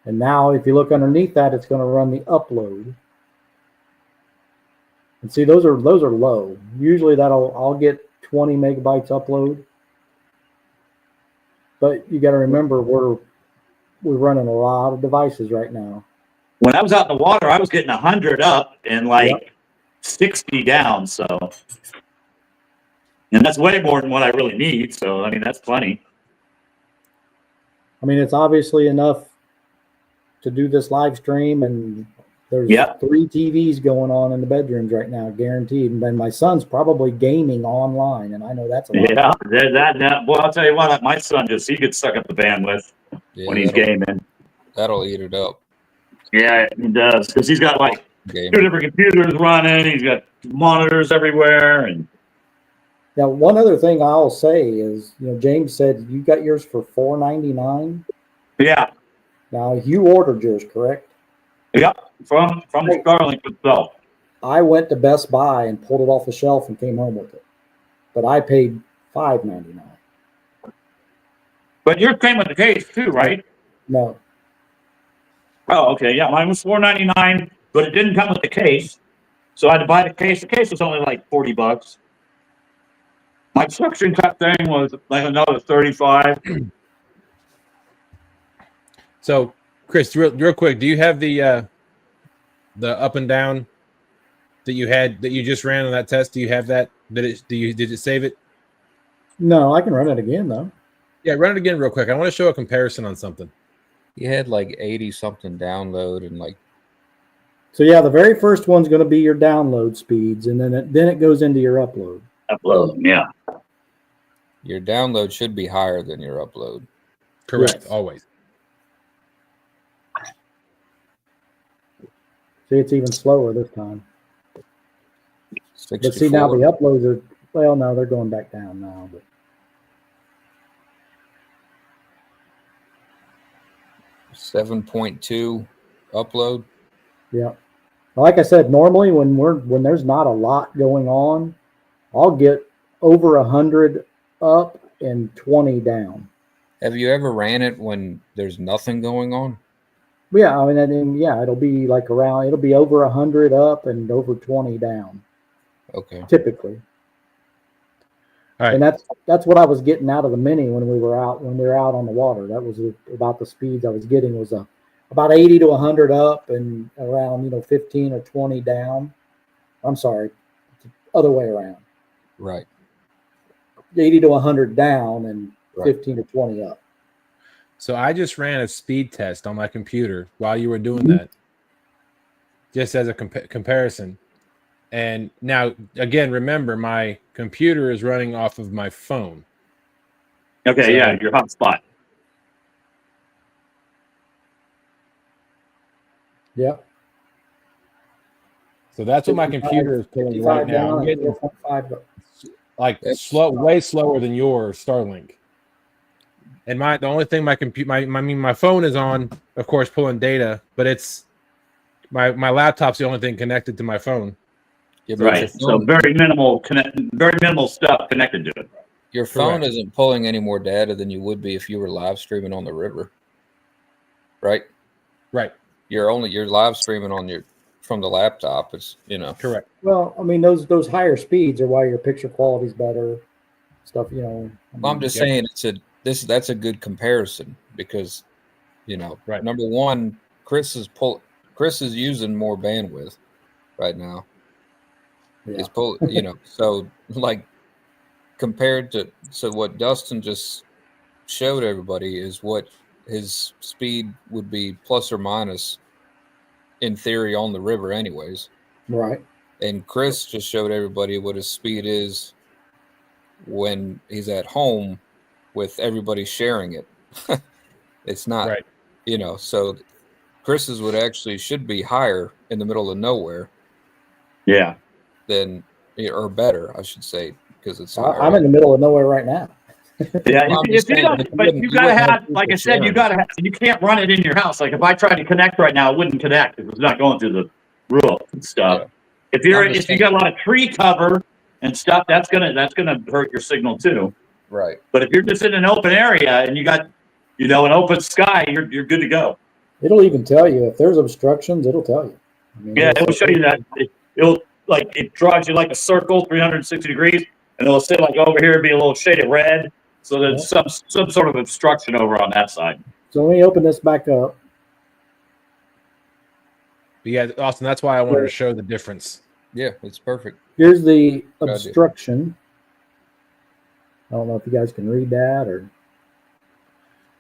And now if you look underneath that, it's going to run the upload. And see, those are low. Usually I'll get 20 megabytes upload. But you got to remember we're running a lot of devices right now. When I was out in the water, I was getting 100 up and like 60 down. So, and that's way more than what I really need. So, I mean, that's plenty. I mean, it's obviously enough to do this live stream, and there's 3 TVs going on in the bedrooms right now, guaranteed. And then my son's probably gaming online, and I know that's a lot. Yeah, well, I'll tell you what, my son he gets stuck up the bandwidth when he's gaming. That'll eat it up. Yeah, he does, because he's got like 2 different computers running. He's got monitors everywhere, and now one other thing I'll say is, James said you got yours for $4.99. Yeah. Now you ordered yours, correct? Yep, from StarLink itself. I went to Best Buy and pulled it off the shelf and came home with it, but I paid $5.99. But yours came with the case too, right? No. Oh, okay. Yeah, mine was $4.99, but it didn't come with the case, so I had to buy the case. The case was only like $40. My suction cup thing was like another $35. So, Chris, real quick, do you have the up and down that you just ran on that test? Do you have that? Did it save it? No, I can run it again though. Yeah, run it again real quick. I want to show a comparison on something. You had like 80 something download and like. So yeah, the very first one's going to be your download speeds, and then it goes into your upload. Yeah. Your download should be higher than your upload. Correct, Yes. always. See, it's even slower this time. 64. But see, now the uploads are, well, no, they're going back down now. But 7.2 upload. yeah, like I said, normally when there's not a lot going on, I'll get over 100 up and 20 down. Have you ever ran it when there's nothing going on? Yeah, I mean, it'll be like it'll be over 100 up and over 20 down. Okay. Typically. All right. And that's what I was getting out of the Mini when we were out on the water. That was about the speeds I was getting was about 80 to 100 up and around 15 or 20 down. I'm sorry, other way around. Right. 80 to 100 down and 15 to 20 up. So I just ran a speed test on my computer while you were doing that, just as a comparison. And now, again, remember, my computer is running off of my phone. Okay, So, yeah, your hotspot. Yeah. So that's what my computer is pulling right now. I'm getting 4.5 up. like way slower than your StarLink. And the only thing my phone is on, of course, pulling data, but it's my laptop's the only thing connected to my phone. Yeah, but Right. So very minimal stuff connected to it. Your phone Correct. isn't pulling any more data than you would be if you were live streaming on the river. Right? Right. You're live streaming on your from the laptop. It's Correct. Well, I mean, those higher speeds are why your picture quality is better. Stuff, I mean, I'm just saying that's a good comparison because Right. number one, Chris is using more bandwidth right now. Yeah. He's so like compared to what Dustin just showed everybody is what his speed would be plus or minus in theory on the river anyways. Right. And Chris just showed everybody what his speed is when he's at home with everybody sharing it. It's not Right. So Chris's should be higher in the middle of nowhere. Yeah. Than or better, I should say, because it's higher. I'm in the middle of nowhere right now. Yeah, Well, but you gotta have, like I said, you can't run it in your house. Like if I tried to connect right now, it wouldn't connect. It was not going through the roof and stuff. Yeah. If you got a lot of tree cover and stuff, that's gonna hurt your signal too. Right. But if you're just in an open area and you got, an open sky, you're good to go. It'll even tell you if there's obstructions. It'll tell you. I mean, Yeah, it'll show you that. It draws you like a circle, 360 degrees, and it'll say like over here be a little shade of red. So there's some sort of obstruction over on that side. So let me open this back up. But yeah, Austin, that's why I wanted to show the difference. Yeah, it's perfect. Here's the obstruction. I don't know if you guys can read that or.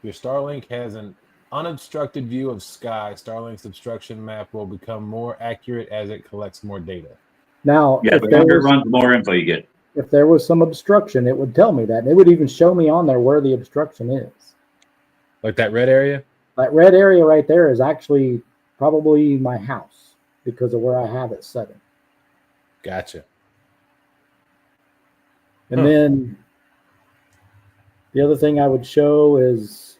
Your StarLink has an unobstructed view of sky. StarLink's obstruction map will become more accurate as it collects more data. Now, yeah, the longer it runs, the more info you get. If there was some obstruction, it would tell me that. And it would even show me on there where the obstruction is. Like that red area? That red area right there is actually probably my house because of where I have it set. Gotcha. And then the other thing I would show is,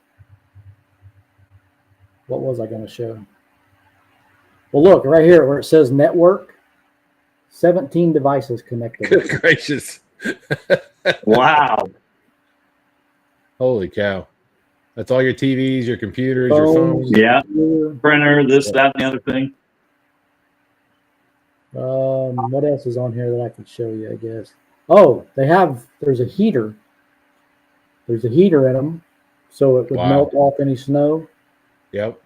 what was I going to show? Well, look right here where it says network. 17 devices connected. Good gracious. Wow. Holy cow. That's all your TVs, your computers, your phones. Yeah. Printer, this, that, and the other thing. What else is on here that I can show you, I guess? Oh, there's a heater. There's a heater in them, so it would melt off any snow. Yep.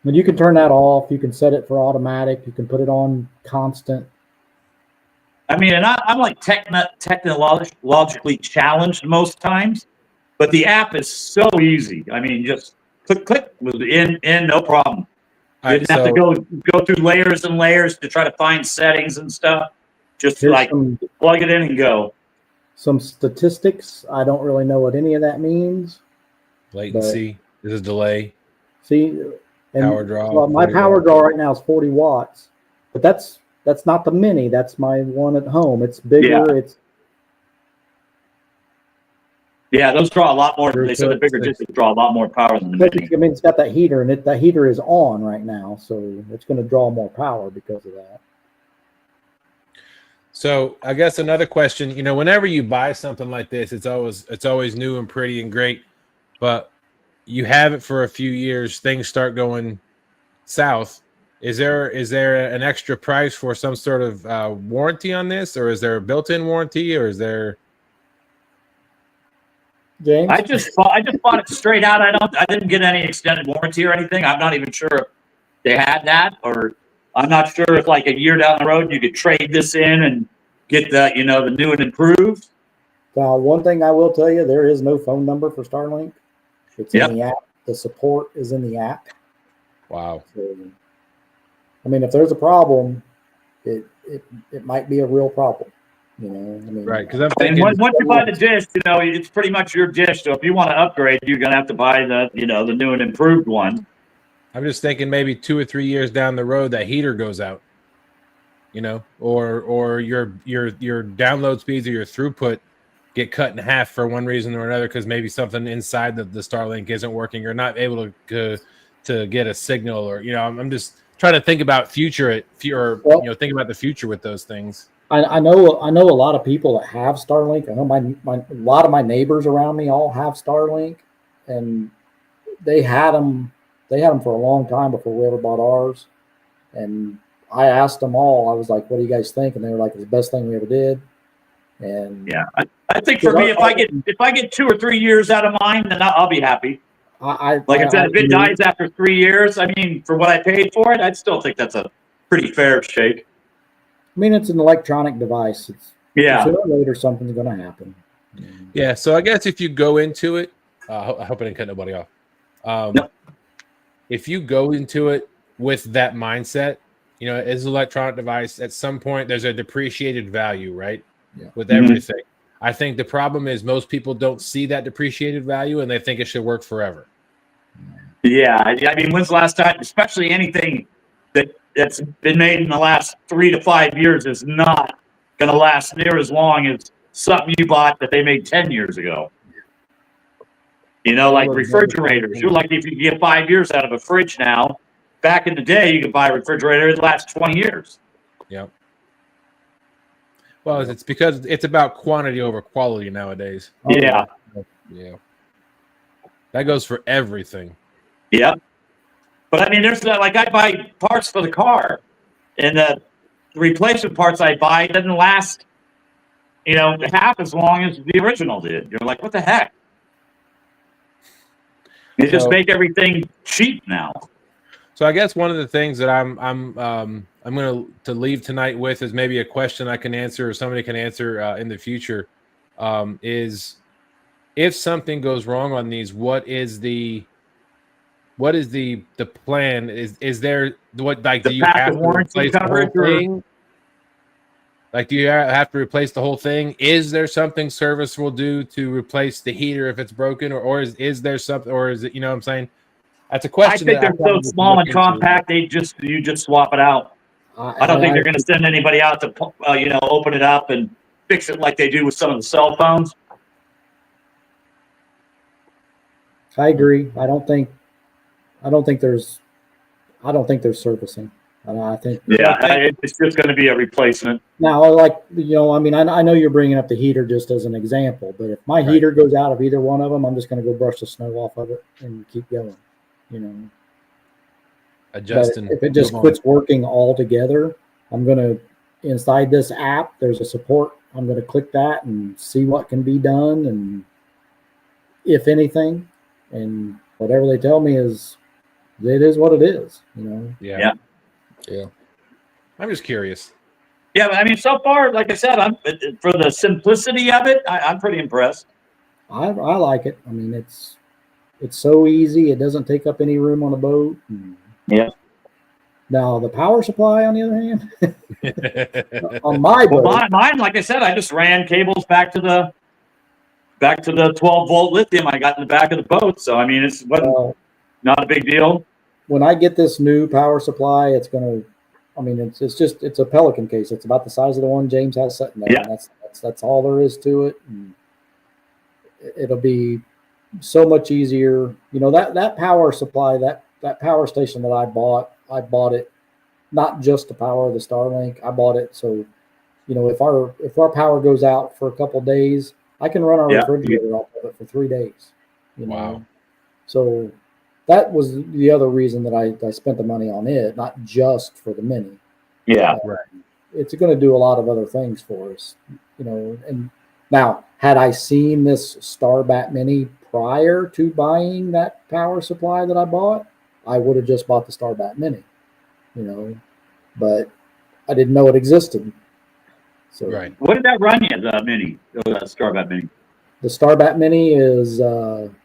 And you can turn that off. You can set it for automatic. You can put it on constant. I mean, and I'm like technologically challenged most times, but the app is so easy. I mean, just click, in, no problem. You didn't have to go through layers and layers to try to find settings and stuff. Just plug it in and go. Some statistics. I don't really know what any of that means. Latency. This is delay. See, and power draw. Well, my power draw right now is 40 watts, but that's not the mini. That's my one at home. It's bigger. Yeah, those draw a lot more. They said the bigger discs draw a lot more power than the mini. I mean, it's got that heater, and that heater is on right now, so it's going to draw more power because of that. So I guess another question, whenever you buy something like this, it's always new and pretty and great, but you have it for a few years, things start going south. Is there an extra price for some sort of warranty on this, or is there a built-in warranty, or is there? James, I just bought it straight out. I didn't get any extended warranty or anything. I'm not even sure if they had that, or I'm not sure if like a year down the road you could trade this in and get the the new and improved. Now, one thing I will tell you, there is no phone number for StarLink. It's in the app. The support is in the app. Wow. So, I mean, if there's a problem, it might be a real problem. Right? Because I'm thinking once you buy the dish, it's pretty much your dish. So if you want to upgrade, you're gonna have to buy the the new and improved one. I'm just thinking maybe 2 or 3 years down the road that heater goes out. Or your download speeds or your throughput get cut in half for one reason or another because maybe something inside the StarLink isn't working or not able to get a signal, or I'm just trying to think about think about the future with those things. I know a lot of people that have StarLink. I know a lot of my neighbors around me all have StarLink, and they had them for a long time before we ever bought ours. And I asked them all. I was like, "What do you guys think?" And they were like, "It's the best thing we ever did." And Yeah, I think for me, if I get 2 or 3 years out of mine, then I'll be happy. Like I said, if it dies after 3 years, I mean, for what I paid for it, I'd still think that's a pretty fair shake. I mean, it's an electronic device. Sooner or later something's going to happen. Yeah, so I guess if you go into it, I hope I didn't cut nobody off. No. If you go into it with that mindset, you know, it's an electronic device. At some point, there's a depreciated value, right? Yeah. With everything. I think the problem is most people don't see that depreciated value and they think it should work forever. Yeah, I mean, when's the last time, especially anything that's been made in the last 3 to 5 years is not going to last near as long as something you bought that they made 10 years ago. You know, like refrigerators. You're lucky if you can get 5 years out of a fridge now. Back in the day, you could buy a refrigerator that lasts 20 years. Yep. Well, it's because it's about quantity over quality nowadays. Yeah. Yeah. That goes for everything. Yep. But I mean, there's like I buy parts for the car, and the replacement parts I buy doesn't last, you know, half as long as the original did. You're like, what the heck? They just make everything cheap now. So I guess one of the things that I'm going to leave tonight with is maybe a question I can answer or somebody can answer in the future. Is if something goes wrong on these, what is the plan? Is there what like do you have to replace the whole thing? Like, do you have to replace the whole thing? Is there something service will do to replace the heater if it's broken, or is there something, or is it, you know what I'm saying? That's a question. I think they're so small and compact, you just swap it out. I don't think they're going to send anybody out to you know, open it up and fix it like they do with some of the cell phones. I agree. I don't think there's servicing. I think it's just going to be a replacement. Now, like, you know, I mean, I know you're bringing up the heater just as an example, but if my heater goes out of either one of them, I'm just going to go brush the snow off of it and keep going. You know, adjusting. If it just quits working altogether, I'm going to, inside this app, there's a support. I'm going to click that and see what can be done, and if anything, and whatever they tell me is, it is what it is. You know. Yeah. I'm just curious. Yeah, I mean, so far, like I said, for the simplicity of it, I'm pretty impressed. I like it. I mean, it's so easy. It doesn't take up any room on a boat. Yeah. Now the power supply, on the other hand, on my boat, mine, like I said, I just ran cables back to the 12-volt lithium I got in the back of the boat. So I mean, it's not a big deal. When I get this new power supply, it's gonna. I mean, it's a Pelican case. It's about the size of the one James has sitting there. Yeah. And that's all there is to it. And it'll be so much easier. You know, that power supply, that power station that I bought it not just to power the StarLink. I bought it so, you know, if our power goes out for a couple of days, I can run our refrigerator off of it for 3 days. You know? Wow. So that was the other reason that I spent the money on it, not just for the Mini. Yeah. Right. It's going to do a lot of other things for us, you know. And now, had I seen this Starbat Mini prior to buying that power supply that I bought, I would have just bought the Starbat Mini, you know. But I didn't know it existed. So right. What did that run you, the Mini, Starbat Mini? The Starbat Mini is,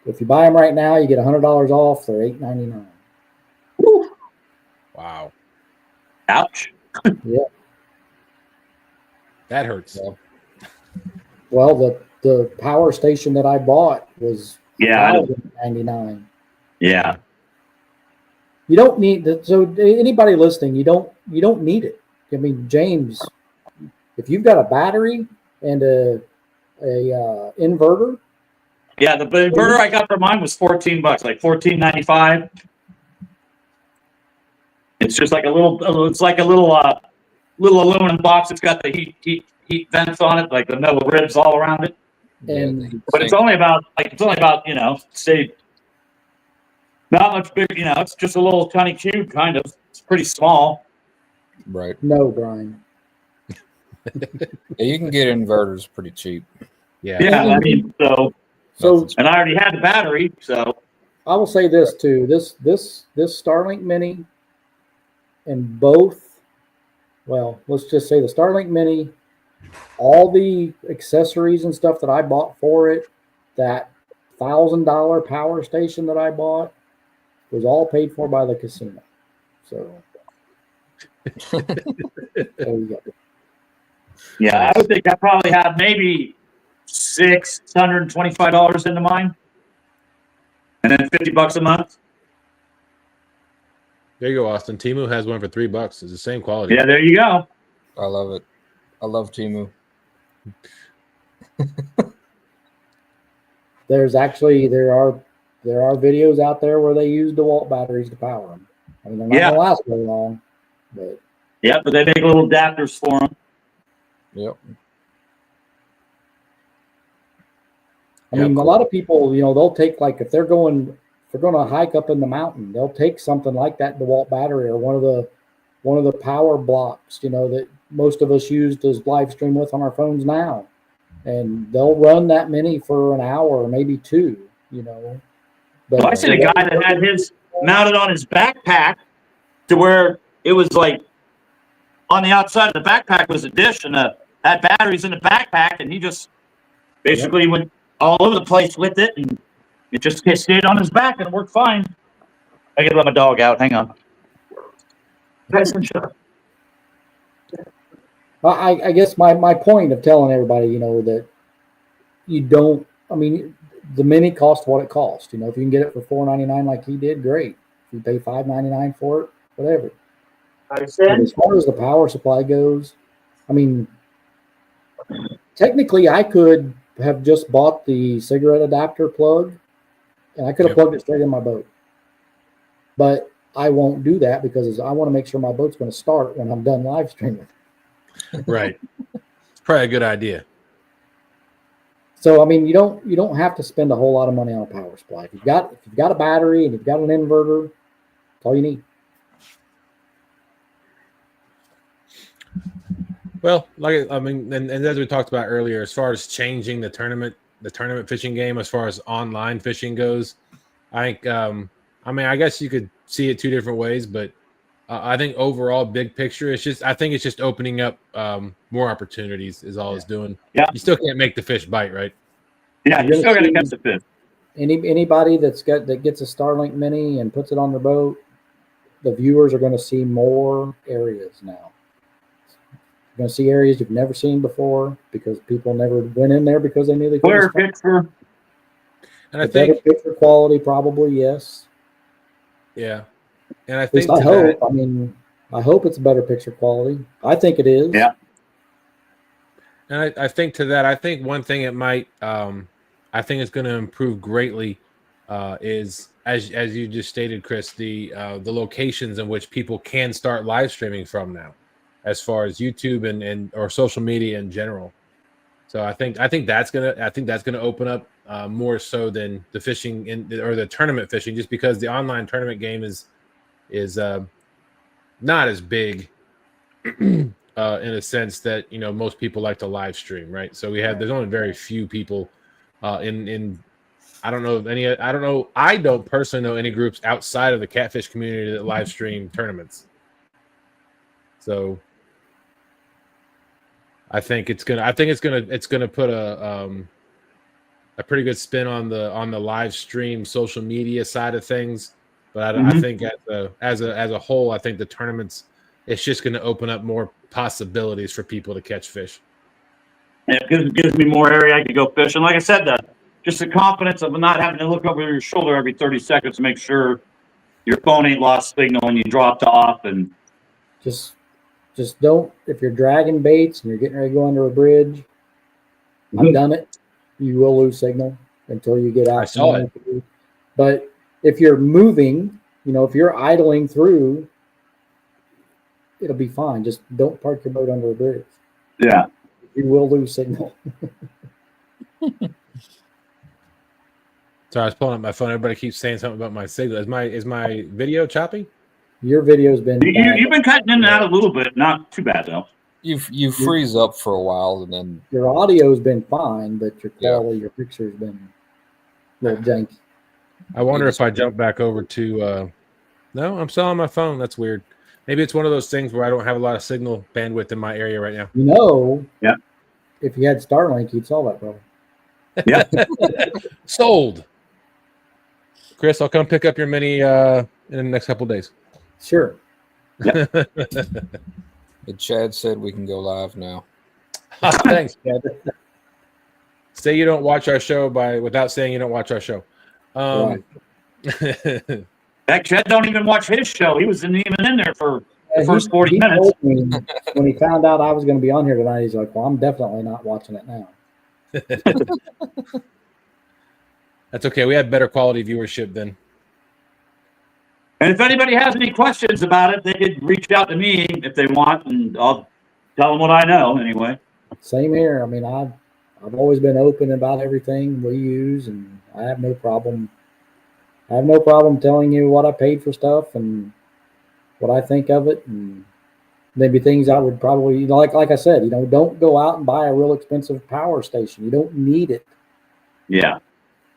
if you buy them right now, you get $100 off. They're $8.99. Wow. Ouch. Yeah. That hurts. Well, the power station that I bought was $1,099. Yeah. You don't need that. So anybody listening, you don't need it. I mean, James, if you've got a battery and a inverter. Yeah, the inverter I got for mine was $14, like $14.95. It's just like a little aluminum box. It's got the heat vents on it, like the metal ribs all around it. But it's only about you know, say not much big. You know, it's just a little tiny cube, kind of. It's pretty small. Right. No, Brian. Yeah, you can get inverters pretty cheap. Yeah. Yeah, I mean, so So and I already had the battery, so I will say this too. This Starlink Mini and both, well, let's just say the Starlink Mini, all the accessories and stuff that I bought for it, that $1,000 power station that I bought was all paid for by the casino. So there you go. yeah, I would think I probably had maybe $625 into mine, and then $50 a month. There you go, Austin. Timu has one for $3. It's the same quality. Yeah, there you go. I love it. I love Timu. There are videos out there where they use DeWalt batteries to power them. I mean, they're not gonna last very long, but Yeah, but they make little adapters for them. Yep. I mean, a lot of people, they'll take, like, if they're going to hike up in the mountain, they'll take something like that DeWalt battery or one of the power blocks, that most of us use to live stream with on our phones now, and they'll run that mini for an hour or maybe two. But Well, I seen a guy that had his mounted on his backpack to where it was like on the outside of the backpack was a dish and had batteries in the backpack, and he just basically went all over the place with it, and it just stayed on his back and it worked fine. I gotta let my dog out. Hang on. I guess my point of telling everybody, that you don't. I mean, the mini cost what it costs. If you can get it for $4.99 like he did, great. If you pay $5.99 for it, whatever. But as far as the power supply goes, I mean, technically I could have just bought the cigarette adapter plug, and I could have plugged it straight in my boat. But I won't do that because I want to make sure my boat's going to start when I'm done live streaming. Right. It's probably a good idea. So I mean, you don't have to spend a whole lot of money on a power supply. If you've got a battery and you've got an inverter, that's all you need. Well, and as we talked about earlier, as far as changing the tournament fishing game, as far as online fishing goes, I think, I guess you could see it two different ways, but I think overall, big picture, I think it's just opening up more opportunities is all it's doing. Yeah. You still can't make the fish bite, right? Yeah, you still got to catch the fish. Anybody that gets a Starlink Mini and puts it on their boat, the viewers are going to see more areas now. You're going to see areas you've never seen before because people never went in there because they knew they couldn't. Clear picture. And I think better picture quality, probably yes. Yeah, and I At least think I hope. I mean, I hope it's better picture quality. I think it is. Yeah. And I think to that, I think one thing it might, I think it's going to improve greatly, is as you just stated, Chris, the locations in which people can start live streaming from now, as far as YouTube and or social media in general. So I think that's gonna open up more so than the fishing or the tournament fishing, just because the online tournament game is not as big. In a sense that most people like to live stream, right? So there's only very few people in I don't personally know any groups outside of the catfish community that live stream tournaments. So I think it's gonna put a pretty good spin on the live stream social media side of things. But I think as a whole, I think the tournaments, it's just going to open up more possibilities for people to catch fish. Yeah, it gives me more area I could go fishing. Like I said, just the confidence of not having to look over your shoulder every 30 seconds to make sure your phone ain't lost signal and you dropped off. And just don't, if you're dragging baits and you're getting ready to go under a bridge, I've done it. You will lose signal until you get out. I saw it. But if you're moving, if you're idling through, it'll be fine. Just don't park your boat under a bridge. Yeah. You will lose signal. So I was pulling up my phone. Everybody keeps saying something about my signal. Is my video choppy? Your video's been You've been cutting in and out a little bit, not too bad though. You freeze up for a while and then your audio's been fine, but your quality, your picture's been a little janky. I wonder if I jump back over to. No, I'm still on my phone. That's weird. Maybe it's one of those things where I don't have a lot of signal bandwidth in my area right now. You know, Yeah. if you had StarLink, you'd solve that problem. Yeah. Sold. Chris, I'll come pick up your mini in the next couple of days. Sure. Chad said we can go live now. Thanks, Chad. Say you don't watch our show without saying you don't watch our show. Right. That Chad don't even watch his show. He wasn't even in there for the first 40 he minutes. told me when he found out I was going to be on here tonight, he's like, well, I'm definitely not watching it now. That's okay. We have better quality viewership then. And if anybody has any questions about it, they could reach out to me if they want, and I'll tell them what I know anyway. Same here. I mean, I've always been open about everything we use, and I have no problem. I have no problem telling you what I paid for stuff and what I think of it, and maybe things I would probably, like I said, don't go out and buy a real expensive power station. You don't need it. Yeah.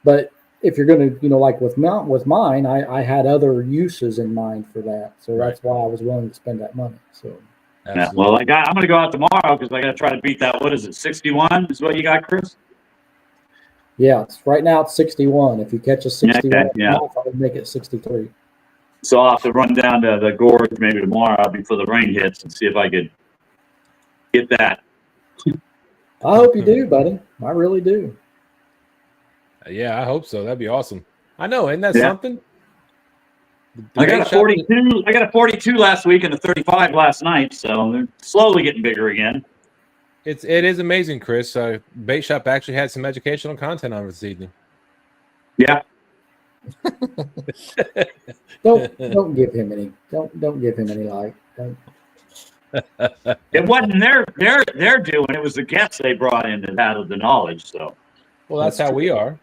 But if you're going to, like with mine, I had other uses in mind for that, so that's why I was willing to spend that money. So. Yeah, well, I'm going to go out tomorrow because I got to try to beat that. What is it? 61 is what you got, Chris? Yeah, right now it's 61. If you catch a 61, I would make it 63. So I'll have to run down to the gorge maybe tomorrow before the rain hits and see if I could get that. I hope you do, buddy. I really do. Yeah, I hope so. That'd be awesome. I know, isn't that something? I got a 42. I got a 42 last week and a 35 last night, so they're slowly getting bigger again. It is amazing, Chris. Bait Shop actually had some educational content on it this evening. Yeah. Don't give him any. Don't give him any like. It wasn't their doing. It was the guests they brought in that had the knowledge. So. Well, that's how we are.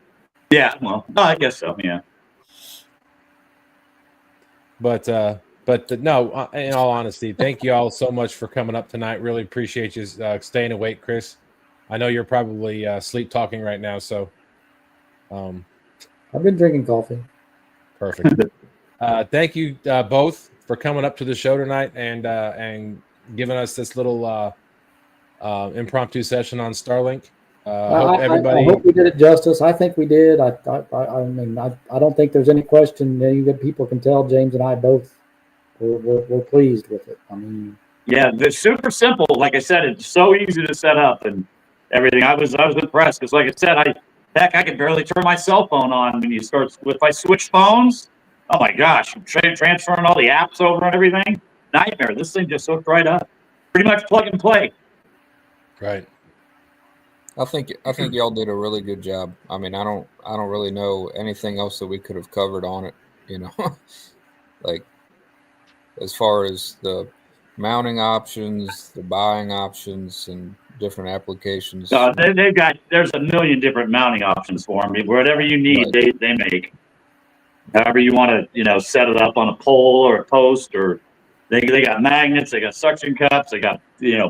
Yeah. Well, no, I guess so. Yeah. But no, in all honesty, thank you all so much for coming up tonight. Really appreciate you staying awake, Chris. I know you're probably sleep talking right now, so. I've been drinking coffee. Perfect. Thank you both for coming up to the show tonight and giving us this little impromptu session on StarLink. I hope we did it justice. I think we did. I mean, I don't think there's any question that people can tell. James and I both we're pleased with it. I mean, yeah, it's super simple. Like I said, it's so easy to set up and everything. I was impressed because, like I said, I could barely turn my cell phone on when you start. If I switch phones, oh my gosh, transferring all the apps over and everything, nightmare. This thing just hooked right up. Pretty much plug and play. Right. I think y'all did a really good job. I mean, I don't really know anything else that we could have covered on it, like as far as the mounting options, the buying options, and different applications. There's a million different mounting options for them. Whatever you need, they make. However you want to, set it up on a pole or a post, or they got magnets, they got suction cups, they got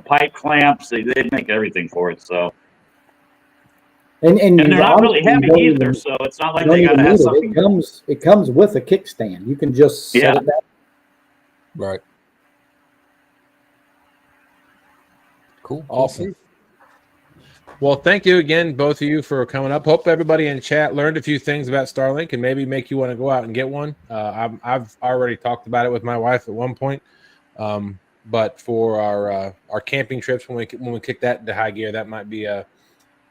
pipe clamps. They make everything for it. So. And they're not really heavy either, so it's not like they got to have something. It comes with a kickstand. You can just set it down. Right. Cool. Awesome. Well, thank you again, both of you, for coming up. Hope everybody in chat learned a few things about StarLink and maybe make you want to go out and get one. I've already talked about it with my wife at one point, but for our camping trips when we kick that into high gear, that might be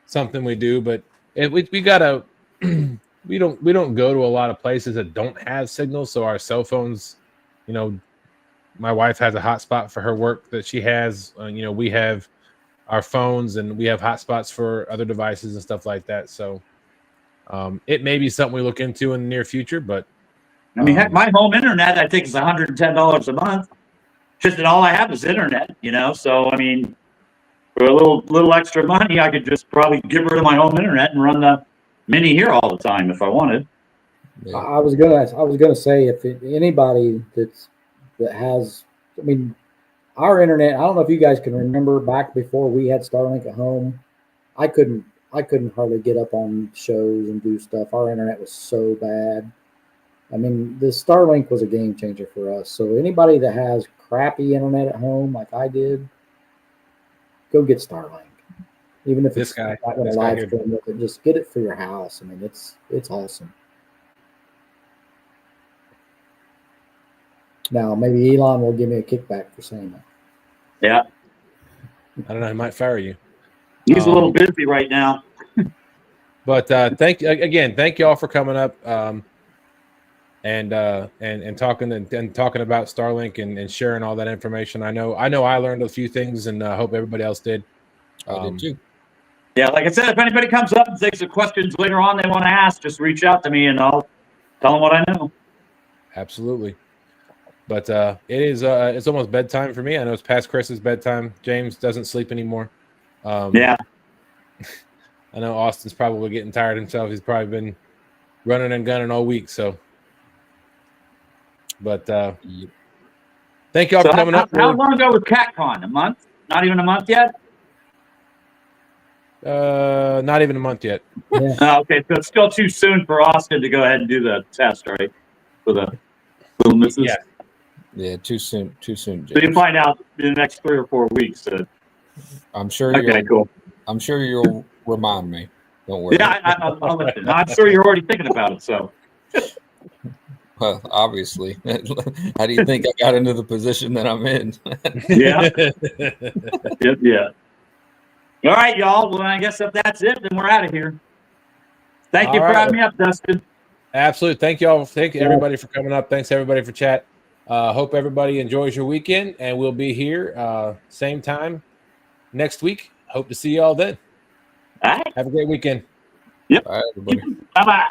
something we do. But we gotta we don't go to a lot of places that don't have signal, so our cell phones, my wife has a hotspot for her work that she has. We have our phones and we have hotspots for other devices and stuff like that. So it may be something we look into in the near future. But I mean, heck, my home internet I think is $110 a month. Just that all I have is internet, So I mean, for a little extra money, I could just probably get rid of my home internet and run the mini here all the time if I wanted. I was gonna say if anybody that's that has, I mean, our internet, I don't know if you guys can remember back before we had StarLink at home. I couldn't hardly get up on shows and do stuff. Our internet was so bad. I mean, the StarLink was a game changer for us. So anybody that has crappy internet at home like I did, go get StarLink. Even if This it's guy- not going this to guy live here. stream with it, just get it for your house. I mean, it's awesome. Now, maybe Elon will give me a kickback for saying that. Yeah, I don't know. He might fire you. he's a little busy right now. But thank you all for coming up and talking and talking about StarLink and sharing all that information. I know I learned a few things, and I hope everybody else did. I did too. Yeah, like I said, if anybody comes up and takes some questions later on they want to ask, just reach out to me and I'll tell them what I know. Absolutely. But it's almost bedtime for me. I know it's past Chris's bedtime. James doesn't sleep anymore. Yeah. I know Austin's probably getting tired himself. He's probably been running and gunning all week. So, but thank y'all So for coming up. How long ago was CatCon? A month? Not even a month yet? Not even a month yet. Yeah. Oh, okay, so it's still too soon for Austin to go ahead and do the test, right? For the little misses. Yeah. Yeah, too soon. So you James. find out in the next 3 or 4 weeks. I'm sure. Okay, cool. I'm sure you'll remind me. Don't worry. Yeah, I'll listen. I'm sure you're already thinking about it. So Well, obviously. How do you think I got into the position that I'm in? yeah, yeah. All right, y'all. Well, I guess if that's it, then we're out of here. Thank you All for right. having me up, Dustin. Absolutely. Thank y'all. Thank everybody for coming up. Thanks everybody for chat. Hope everybody enjoys your weekend, and we'll be here same time next week. Hope to see y'all then. All right. Have a great weekend. All right, everybody. Bye-bye.